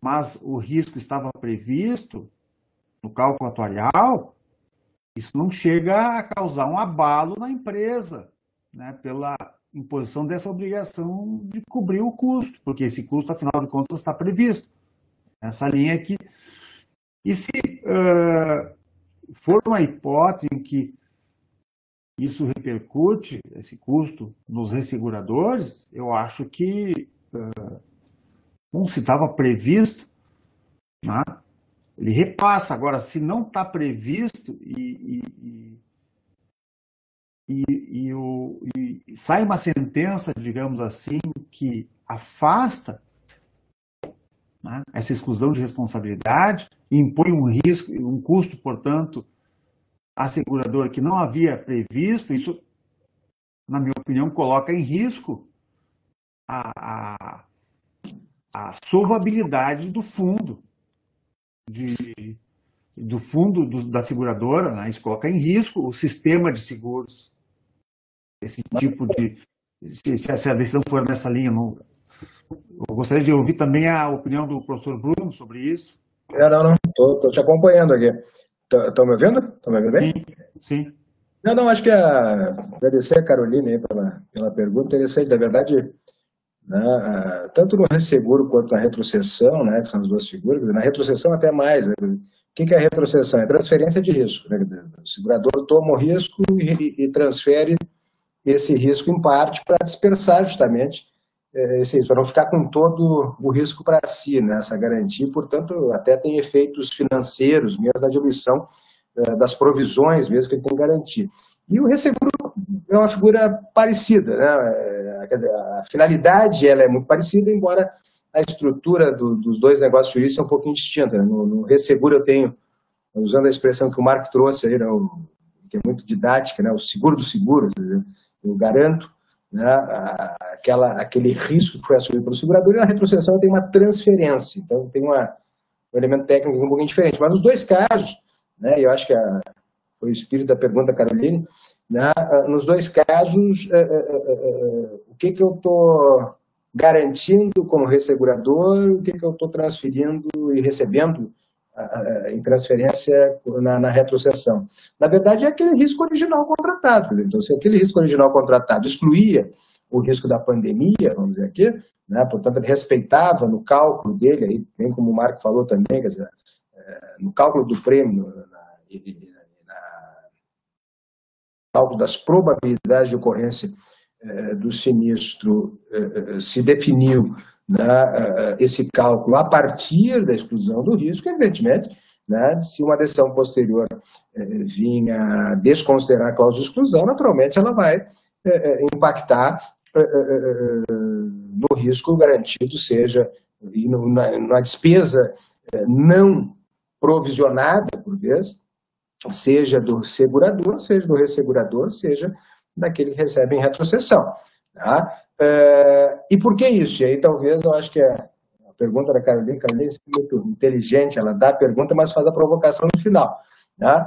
mas o risco estava previsto no cálculo atuarial, isso não chega a causar um abalo na empresa, né, pela imposição dessa obrigação de cobrir o custo, porque esse custo, afinal de contas, está previsto. Essa linha aqui. E se for uma hipótese em que isso repercute, esse custo, nos resseguradores, eu acho que, como se estava previsto, né, ele repassa. Agora, se não está previsto e sai uma sentença, digamos assim, que afasta, né, essa exclusão de responsabilidade e impõe um risco, um custo, portanto, à seguradora que não havia previsto, isso, na minha opinião, coloca em risco a solvabilidade do fundo, da seguradora, né? Isso coloca em risco o sistema de seguros. Esse tipo de... Se a decisão for nessa linha, eu gostaria de ouvir também a opinião do professor Bruno sobre isso. Não, estou te acompanhando aqui. Estão me ouvindo? Estão me ouvindo bem? Sim. Não, acho que agradecer a Caroline aí pela pergunta interessante. Na verdade, né, tanto no resseguro quanto na retrocessão, né, que são as duas figuras, na retrocessão até mais. Né, o que é a retrocessão? É transferência de risco. Né, o segurador toma o risco e transfere esse risco em parte para dispersar justamente para não ficar com todo o risco para si, né, essa garantia, portanto, até tem efeitos financeiros mesmo na diluição das provisões mesmo que ele tem que garantir. E o resseguro é uma figura parecida, né? A finalidade ela é muito parecida, embora a estrutura dos dois negócios jurídicos é um pouquinho distinta. No resseguro eu tenho, usando a expressão que o Marco trouxe aí, né, que é muito didática, né, o seguro do seguro, eu garanto, né, aquele risco que foi assumido pelo segurador, e na retrocessão eu tenho uma transferência, então tem um elemento técnico um pouquinho diferente. Mas nos dois casos, né, eu acho que foi o espírito da pergunta da Caroline, né, nos dois casos, o que eu estou garantindo como ressegurador, o que eu estou transferindo e recebendo em transferência na retrocessão. Na verdade, é aquele risco original contratado. Então, se aquele risco original contratado excluía o risco da pandemia, vamos dizer aqui, né, portanto, ele respeitava no cálculo dele, aí, bem como o Marco falou também, quer dizer, no cálculo do prêmio, no cálculo das probabilidades de ocorrência do sinistro, se definiu, né, esse cálculo a partir da exclusão do risco, evidentemente, né, se uma decisão posterior vinha desconsiderar a cláusula de exclusão, naturalmente ela vai impactar no risco garantido, seja na despesa não provisionada, por vezes, seja do segurador, seja do ressegurador, seja daquele que recebe em retrocessão. Tá? E por que isso? E aí talvez eu acho que a pergunta da Caroline é muito inteligente, ela dá a pergunta, mas faz a provocação no final. Tá?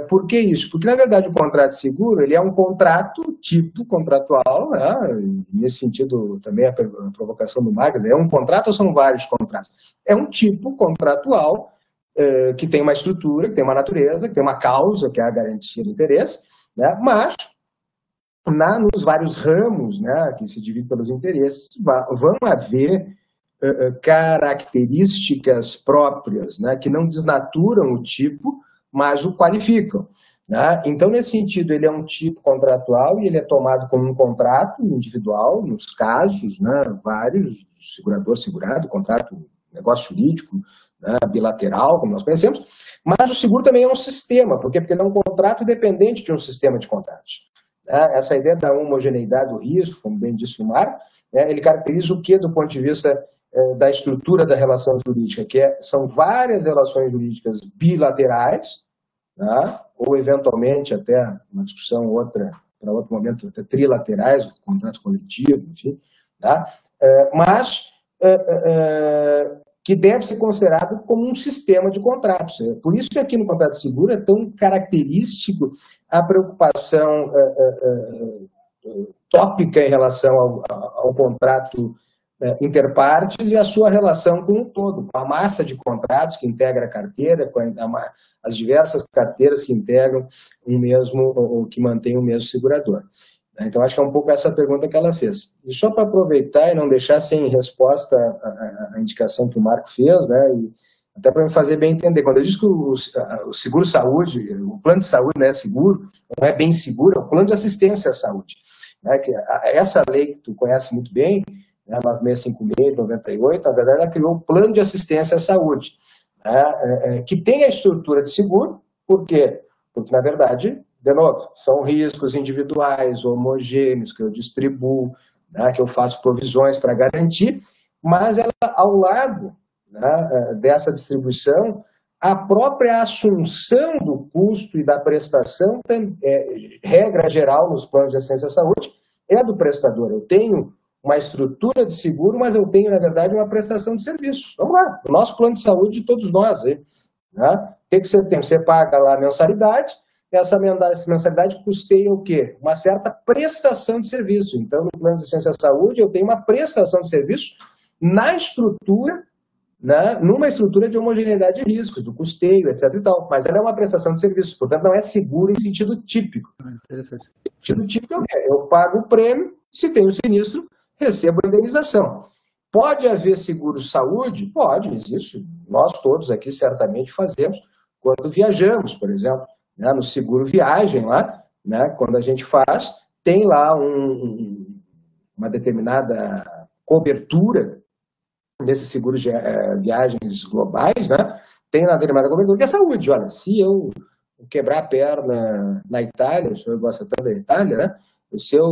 Por que isso? Porque, na verdade, o contrato de seguro ele é um contrato tipo contratual, né? Nesse sentido também a provocação do Marcos, é um contrato ou são vários contratos? É um tipo contratual que tem uma estrutura, que tem uma natureza, que tem uma causa, que é a garantia do interesse, né? Mas nos vários ramos, né, que se dividem pelos interesses, vão haver características próprias, né, que não desnaturam o tipo, mas o qualificam. Né? Então, nesse sentido, ele é um tipo contratual e ele é tomado como um contrato individual, nos casos, né, vários, segurador-segurado, contrato, negócio jurídico, né, bilateral, como nós conhecemos, mas o seguro também é um sistema, porque ele é um contrato dependente de um sistema de contratos. Essa ideia da homogeneidade do risco, como bem disse o Mar, ele caracteriza o que do ponto de vista da estrutura da relação jurídica, que são várias relações jurídicas bilaterais, tá? Ou eventualmente até uma discussão para outro momento, até trilaterais, contrato coletivo, enfim, tá? Mas que deve ser considerado como um sistema de contratos. Por isso que aqui no contrato de seguro é tão característico a preocupação tópica em relação ao contrato interpartes e a sua relação com o todo, com a massa de contratos que integra a carteira, com as diversas carteiras que integram o mesmo, ou que mantêm o mesmo segurador. Então, acho que é um pouco essa pergunta que ela fez. E só para aproveitar e não deixar sem resposta a indicação que o Marco fez, né, e até para me fazer bem entender, quando eu disse que o seguro-saúde, o plano de saúde não é seguro, não é bem seguro, é o plano de assistência à saúde. Né, que essa lei que tu conhece muito bem, né, 9656, 98, na verdade ela criou o plano de assistência à saúde, né, que tem a estrutura de seguro, por quê? Porque, na verdade, de novo, são riscos individuais, homogêneos, que eu distribuo, né, que eu faço provisões para garantir, mas ela, ao lado, né, dessa distribuição, a própria assunção do custo e da prestação, regra geral nos planos de assistência à saúde, é do prestador. Eu tenho uma estrutura de seguro, mas eu tenho, na verdade, uma prestação de serviços. Vamos lá, o nosso plano de saúde de todos nós. Aí, né? O que você tem? Você paga lá a mensalidade, essa mensalidade custeia o quê? Uma certa prestação de serviço. Então, no plano de assistência à saúde, eu tenho uma prestação de serviço na estrutura, né, numa estrutura de homogeneidade de riscos, do custeio, etc. e tal. Mas ela é uma prestação de serviço, portanto, não é seguro em sentido típico. Interessante. Em sentido típico é o quê? Eu pago o prêmio, se tenho sinistro, recebo a indenização. Pode haver seguro-saúde? Pode, existe. Nós todos aqui certamente fazemos quando viajamos, por exemplo. Né, no seguro viagem lá, né, quando a gente faz, tem lá uma determinada cobertura desses seguros de viagens globais, né? Tem na determinada cobertura que é saúde. Olha, se eu quebrar a perna na Itália, o senhor gosta tanto da Itália, né? Se eu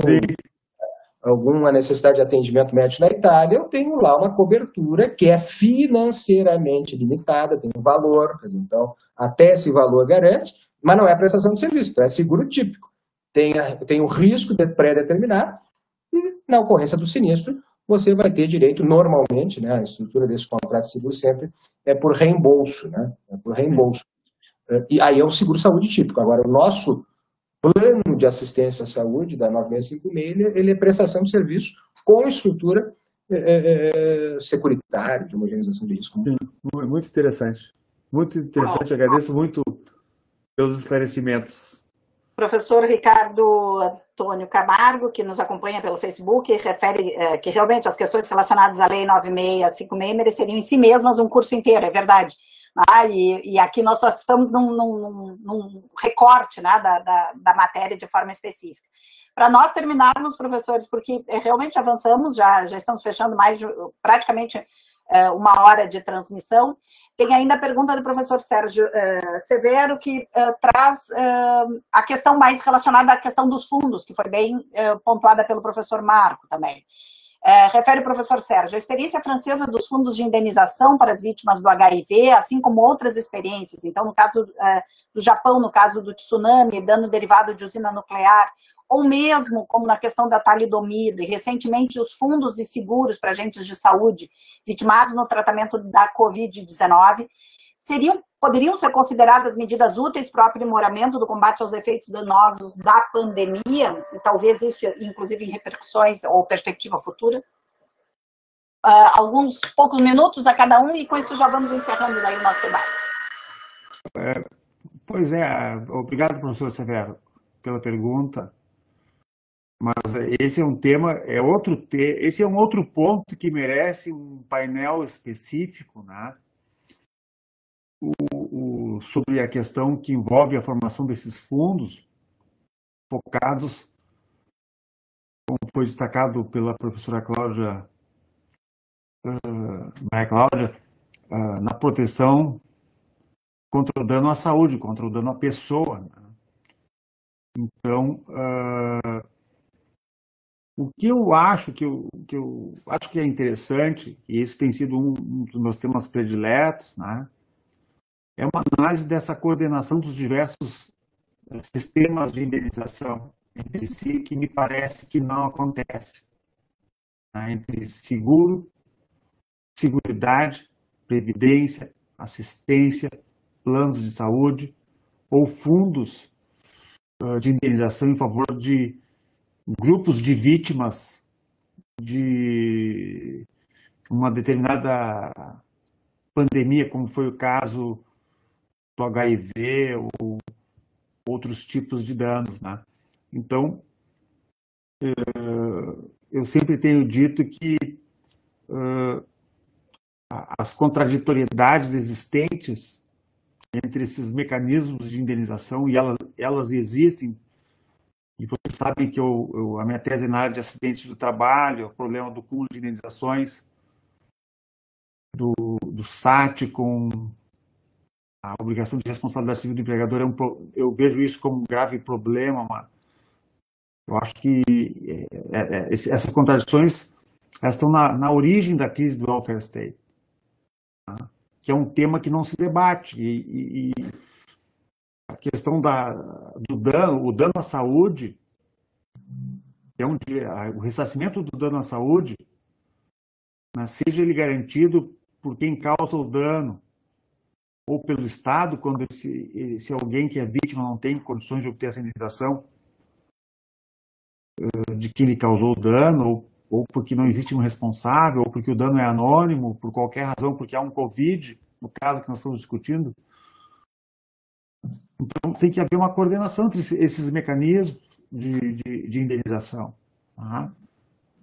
alguma necessidade de atendimento médico na Itália, eu tenho lá uma cobertura que é financeiramente limitada, tem um valor, então até esse valor garante, mas não é prestação de serviço, então é seguro típico. Tem um risco pré-determinado e na ocorrência do sinistro você vai ter direito normalmente, né, a estrutura desse contrato de seguro sempre é por reembolso, né, é por reembolso. E aí é o seguro-saúde típico. Agora, o nosso plano de assistência à saúde da 9656, ele é prestação de serviço com estrutura securitária, de homogeneização de risco. Sim, muito interessante. Muito interessante, agradeço muito pelos esclarecimentos. Professor Ricardo Antônio Camargo, que nos acompanha pelo Facebook, refere que realmente as questões relacionadas à Lei 9656 mereceriam em si mesmas um curso inteiro, é verdade. E aqui nós só estamos num recorte, né, da matéria de forma específica. Para nós terminarmos, professores, porque realmente avançamos, já estamos fechando praticamente uma hora de transmissão, tem ainda a pergunta do professor Sérgio Severo, que traz a questão mais relacionada à questão dos fundos, que foi bem pontuada pelo professor Marco também. Refere o professor Sérgio, a experiência francesa dos fundos de indenização para as vítimas do HIV, assim como outras experiências, então no caso do Japão, no caso do tsunami, dano derivado de usina nuclear, ou mesmo como na questão da talidomida, e recentemente os fundos e seguros para agentes de saúde vitimados no tratamento da Covid-19, poderiam ser consideradas medidas úteis para o aprimoramento do combate aos efeitos danosos da pandemia, e talvez isso, inclusive, em repercussões ou perspectiva futura? Alguns poucos minutos a cada um, e com isso já vamos encerrando daí o nosso debate. Pois é, obrigado, professor Severo, pela pergunta. Mas esse é um tema, esse é um outro ponto que merece um painel específico, né? Sobre a questão que envolve a formação desses fundos focados, como foi destacado pela professora Maria Cláudia, na proteção contra o dano à saúde, contra o dano à pessoa, né? Então, o que eu acho que eu acho que é interessante, e isso tem sido um dos meus temas prediletos, né? É uma análise dessa coordenação dos diversos sistemas de indenização entre si, que me parece que não acontece, né? Entre seguro, seguridade, previdência, assistência, planos de saúde ou fundos de indenização em favor de grupos de vítimas de uma determinada pandemia, como foi o caso do HIV ou outros tipos de danos, né? Então, eu sempre tenho dito que as contraditoriedades existentes entre esses mecanismos de indenização, e elas existem, e vocês sabem que a minha tese é na área de acidentes do trabalho, o problema do cúmulo de indenizações, do SAT com a obrigação de responsabilidade civil do empregador, eu vejo isso como um grave problema, mas eu acho que essas contradições elas estão na origem da crise do welfare state, tá? Que é um tema que não se debate, e a questão do dano, o dano à saúde, o ressarcimento do dano à saúde, né, seja ele garantido por quem causa o dano, ou pelo Estado, quando esse alguém que é vítima não tem condições de obter essa indenização de quem lhe causou o dano, ou porque não existe um responsável, ou porque o dano é anônimo, por qualquer razão, porque há um Covid, no caso que nós estamos discutindo. Então, tem que haver uma coordenação entre esses mecanismos de indenização, tá?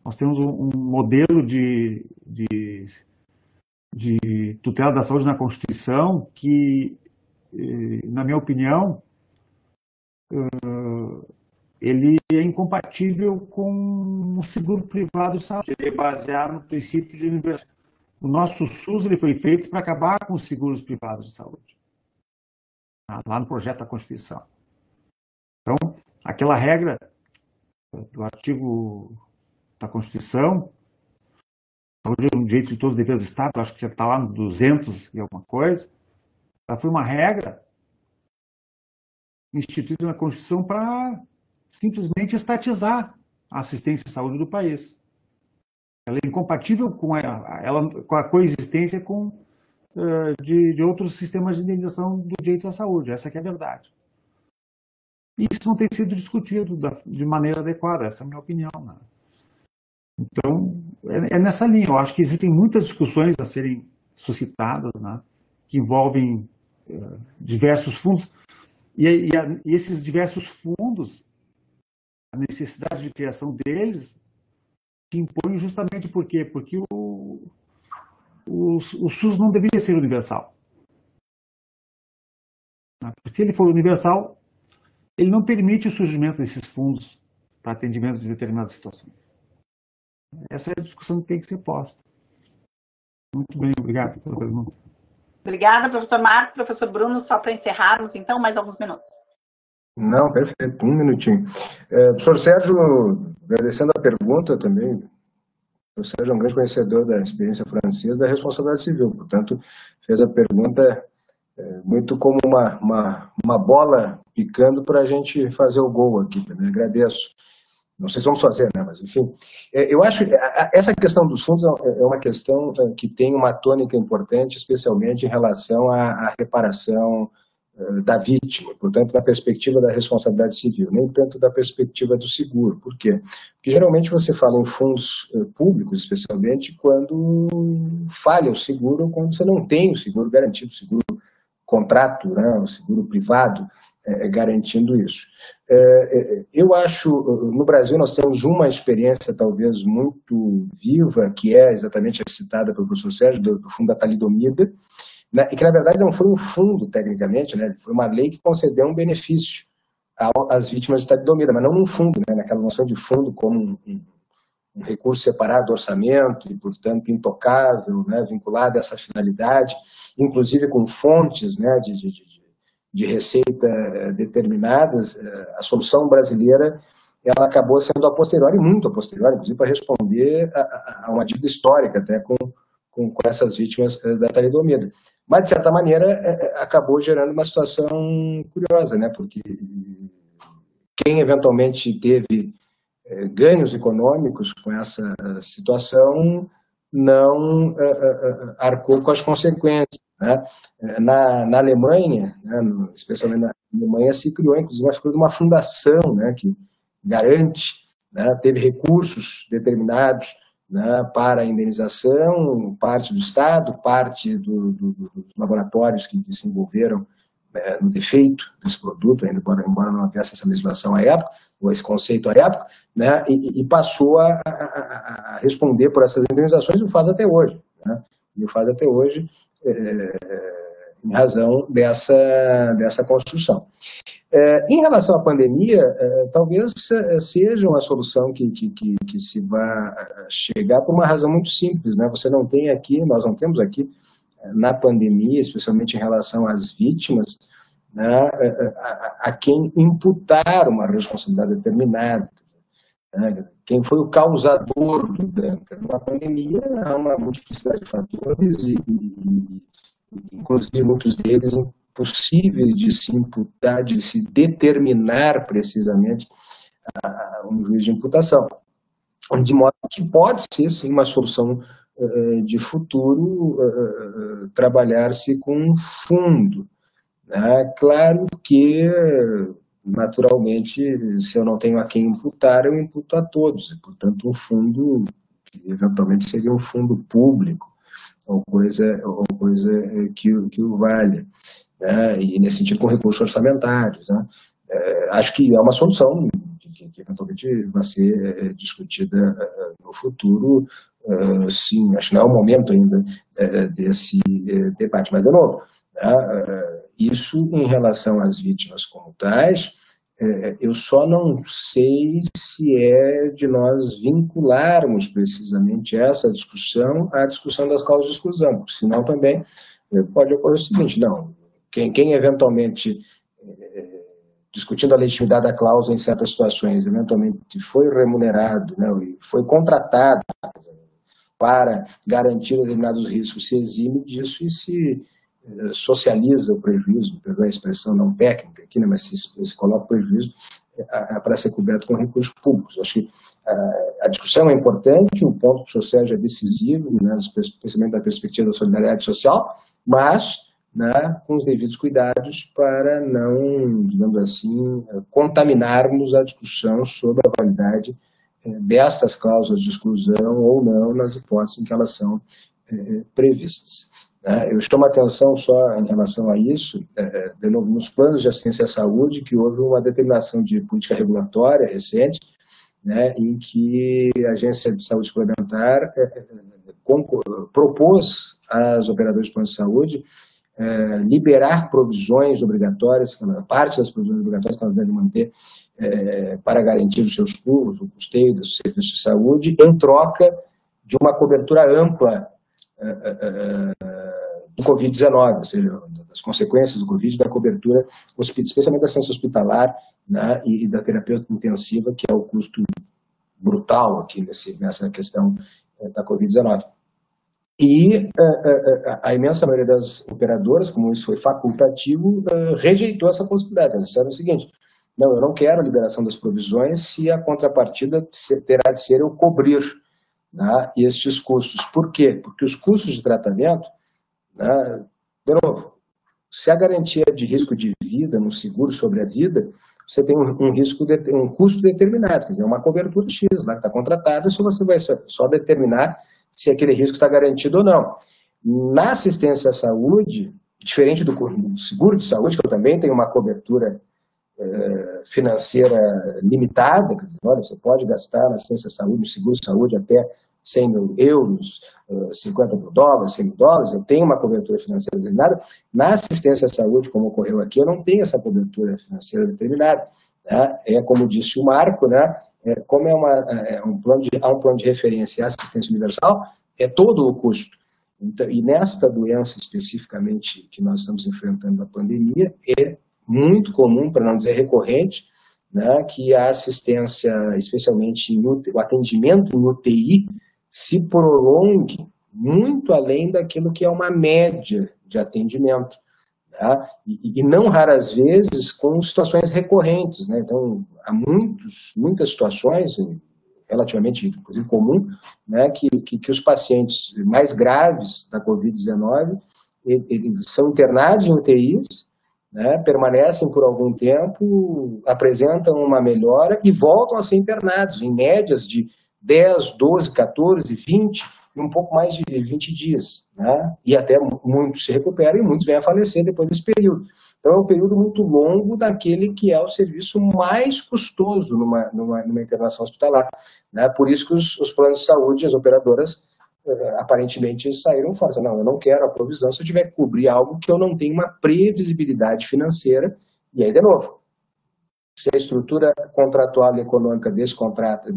Nós temos um modelo de tutela da saúde na Constituição que, na minha opinião, ele é incompatível com o seguro privado de saúde. Ele é baseado no princípio de universalidade. O nosso SUS ele foi feito para acabar com os seguros privados de saúde, lá no projeto da Constituição. Então, aquela regra do artigo da Constituição, saúde é um direito de todos os deveres do Estado, acho que está lá no 200 e alguma coisa, ela foi uma regra instituída na Constituição para simplesmente estatizar a assistência à saúde do país. Ela é incompatível com a coexistência de outros sistemas de indenização do direito à saúde. Essa que é a verdade. E isso não tem sido discutido de maneira adequada, essa é a minha opinião. Né? Então, é nessa linha. Eu acho que existem muitas discussões a serem suscitadas, né, que envolvem diversos fundos. E esses diversos fundos, a necessidade de criação deles se impõe justamente por quê? Porque o SUS não deveria ser universal. Porque se ele for universal, ele não permite o surgimento desses fundos para atendimento de determinadas situações. Essa é a discussão que tem que ser posta. Muito bem, obrigado pela pergunta. Obrigada, professor Marco. Professor Bruno, só para encerrarmos, então, mais alguns minutos. Não, perfeito, um minutinho. Professor Sérgio, agradecendo a pergunta também, o professor Sérgio é um grande conhecedor da experiência francesa da responsabilidade civil, portanto, fez a pergunta muito como uma bola picando para a gente fazer o gol aqui, também agradeço. Não sei se vamos fazer, né? Mas enfim. Eu acho que essa questão dos fundos é uma questão que tem uma tônica importante, especialmente em relação à reparação da vítima, portanto, da perspectiva da responsabilidade civil, nem tanto da perspectiva do seguro. Por quê? Porque geralmente você fala em fundos públicos, especialmente quando falha o seguro, ou quando você não tem o seguro garantido, o seguro contrato, né, o seguro privado, garantindo isso. Eu acho, no Brasil nós temos uma experiência talvez muito viva, que é exatamente a citada pelo professor Sérgio, do fundo da talidomida, né, e que na verdade não foi um fundo, tecnicamente, né, foi uma lei que concedeu um benefício às vítimas de talidomida, mas não num fundo, né, naquela noção de fundo como um recurso separado do orçamento e, portanto, intocável, né, vinculado a essa finalidade, inclusive com fontes, né, de receita determinadas. A solução brasileira ela acabou sendo a posteriori, muito a posteriori, inclusive para responder a uma dívida histórica até com essas vítimas da talidomida. Mas, de certa maneira, acabou gerando uma situação curiosa, né, porque quem eventualmente teve ganhos econômicos com essa situação não arcou com as consequências. Né? Na Alemanha, né, especialmente na Alemanha, se criou, inclusive, uma fundação, né, que garante, né, teve recursos determinados, né, para a indenização, parte do Estado, parte dos laboratórios que se envolveram no defeito desse produto, ainda embora não houvesse essa legislação à época, ou esse conceito à época, né, e passou a responder por essas indenizações e o faz até hoje. Né, e o faz até hoje em razão dessa construção. Em relação à pandemia, talvez seja uma solução que se vai chegar por uma razão muito simples. Né? Nós não temos aqui, na pandemia, especialmente em relação às vítimas, né, a quem imputar uma responsabilidade determinada. Né? Quem foi o causador do dano? Na pandemia, há uma multiplicidade de fatores e inclusive muitos deles impossíveis de se imputar, de se determinar precisamente um juiz de imputação. De modo que pode ser, sim, uma solução de futuro trabalhar-se com um fundo. Né? Claro que, naturalmente, se eu não tenho a quem imputar, eu imputo a todos. E, portanto, um fundo, que eventualmente seria um fundo público, ou coisa que o valha. Né? E, nesse sentido, com recursos orçamentários. Né? Acho que é uma solução que eventualmente vai ser discutida no futuro. Sim, acho que não é o momento ainda desse debate. Mas, de novo, isso em relação às vítimas como tais, Eu só não sei se é de nós vincularmos precisamente essa discussão à discussão das causas de exclusão, porque senão também pode ocorrer o seguinte, não, quem eventualmente, discutindo a legitimidade da cláusula em certas situações, eventualmente foi remunerado, né, e foi contratado para garantir determinados riscos, se exime disso e se socializa o prejuízo, perdoa a expressão não técnica aqui, né, mas se coloca o prejuízo para ser coberto com recursos públicos. Acho que a discussão é importante, um ponto que o Sérgio é decisivo, né, especialmente da perspectiva da solidariedade social, mas, né, com os devidos cuidados para não, digamos assim, contaminarmos a discussão sobre a validade destas cláusulas de exclusão ou não nas hipóteses em que elas são previstas. Eu chamo a atenção só em relação a isso, de novo, nos planos de assistência à saúde, que houve uma determinação de política regulatória recente, né, em que a Agência de Saúde Suplementar propôs às operadoras de plano de saúde liberar provisões obrigatórias, parte das provisões obrigatórias que elas devem manter para garantir os seus custos, o custeio dos serviços de saúde, em troca de uma cobertura ampla do Covid-19, ou seja, das consequências do Covid, da cobertura, especialmente da ciência hospitalar, né, e da terapia intensiva, que é o custo brutal aqui nessa questão da Covid-19. E a imensa maioria das operadoras, como isso foi facultativo, rejeitou essa possibilidade. Eles disseram o seguinte, não, eu não quero a liberação das provisões se a contrapartida terá de ser eu cobrir, né, estes custos. Por quê? Porque os custos de tratamento, né, de novo, se a garantia de risco de vida no seguro sobre a vida, você tem um custo determinado, quer dizer, uma cobertura X lá que está contratada, isso você vai só determinar se aquele risco está garantido ou não. Na assistência à saúde, diferente do seguro de saúde, que eu também tenho uma cobertura financeira limitada, quer dizer, olha, você pode gastar na assistência à saúde, no seguro de saúde, até 100 mil euros, 50 mil dólares, 100 mil dólares, eu tenho uma cobertura financeira determinada. Na assistência à saúde, como ocorreu aqui, eu não tenho essa cobertura financeira determinada. Né? Como disse o Marco, né? Como há um plano de referência à assistência universal, é todo o custo. Então, e nesta doença especificamente que nós estamos enfrentando a pandemia, é muito comum, para não dizer recorrente, né, que a assistência, especialmente o atendimento em UTI, se prolongue muito além daquilo que é uma média de atendimento. Tá? E não raras vezes com situações recorrentes. Né? Então, há muitas situações, relativamente, inclusive, comum, né, que os pacientes mais graves da Covid-19 eles são internados em UTIs, né, permanecem por algum tempo, apresentam uma melhora e voltam a ser internados, em médias de 10, 12, 14, 20 e um pouco mais de 20 dias. Né? E até muitos se recuperam e muitos vêm a falecer depois desse período. Então é um período muito longo daquele que é o serviço mais custoso numa internação hospitalar. Né? Por isso que os planos de saúde, as operadoras, aparentemente saíram fora. Não, eu não quero a provisão se eu tiver que cobrir algo que eu não tenho uma previsibilidade financeira. E aí, de novo, se a estrutura contratual e econômica desse contrato,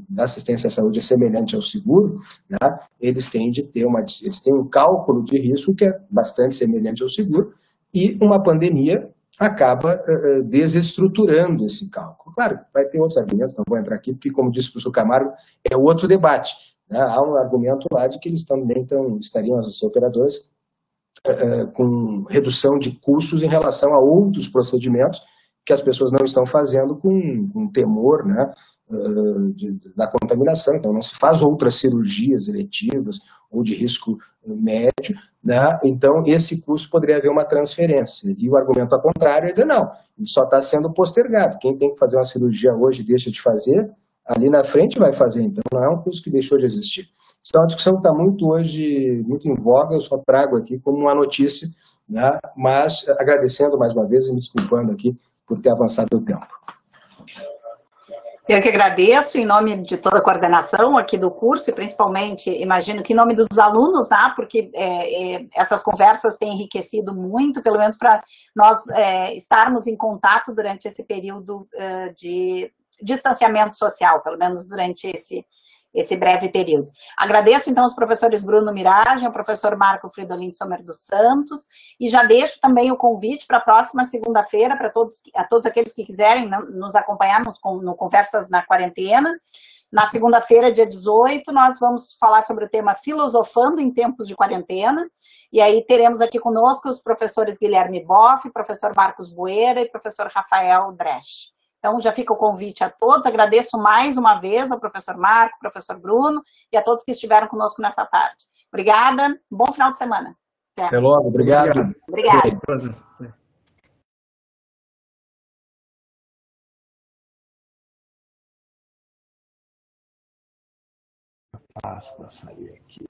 da assistência à saúde é semelhante ao seguro, né, eles têm um cálculo de risco que é bastante semelhante ao seguro, e uma pandemia acaba desestruturando esse cálculo. Claro, vai ter outros argumentos, não vou entrar aqui, porque, como disse o professor Camargo, é outro debate. Né? Há um argumento lá de que eles também estariam, as operadoras, com redução de custos em relação a outros procedimentos que as pessoas não estão fazendo com temor, né, da contaminação. Então, não se faz outras cirurgias eletivas ou de risco médio, né? Então, esse custo poderia haver uma transferência. E o argumento ao contrário é dizer, não, ele só está sendo postergado. Quem tem que fazer uma cirurgia hoje deixa de fazer, ali na frente vai fazer. Então, não é um custo que deixou de existir. Isso é uma discussão que está hoje muito em voga, eu só trago aqui como uma notícia, né? Mas agradecendo mais uma vez e me desculpando aqui por ter avançado o tempo. Eu que agradeço, em nome de toda a coordenação aqui do curso, e principalmente, imagino que em nome dos alunos, né, porque essas conversas têm enriquecido muito, pelo menos para nós estarmos em contato durante esse período de distanciamento social, pelo menos durante esse breve período. Agradeço, então, aos professores Bruno Miragem, ao professor Marco Fridolin Sommer dos Santos, e já deixo também o convite para a próxima segunda-feira, para todos aqueles que quiserem nos acompanhar no Conversas na Quarentena. Na segunda-feira, dia 18, nós vamos falar sobre o tema Filosofando em Tempos de Quarentena, e aí teremos aqui conosco os professores Guilherme Boff, professor Marcos Bueira e professor Rafael Dresch. Então, já fica o convite a todos. Agradeço mais uma vez ao professor Marco, ao professor Bruno e a todos que estiveram conosco nessa tarde. Obrigada, bom final de semana. Até logo, obrigado. Obrigada. Para sair aqui.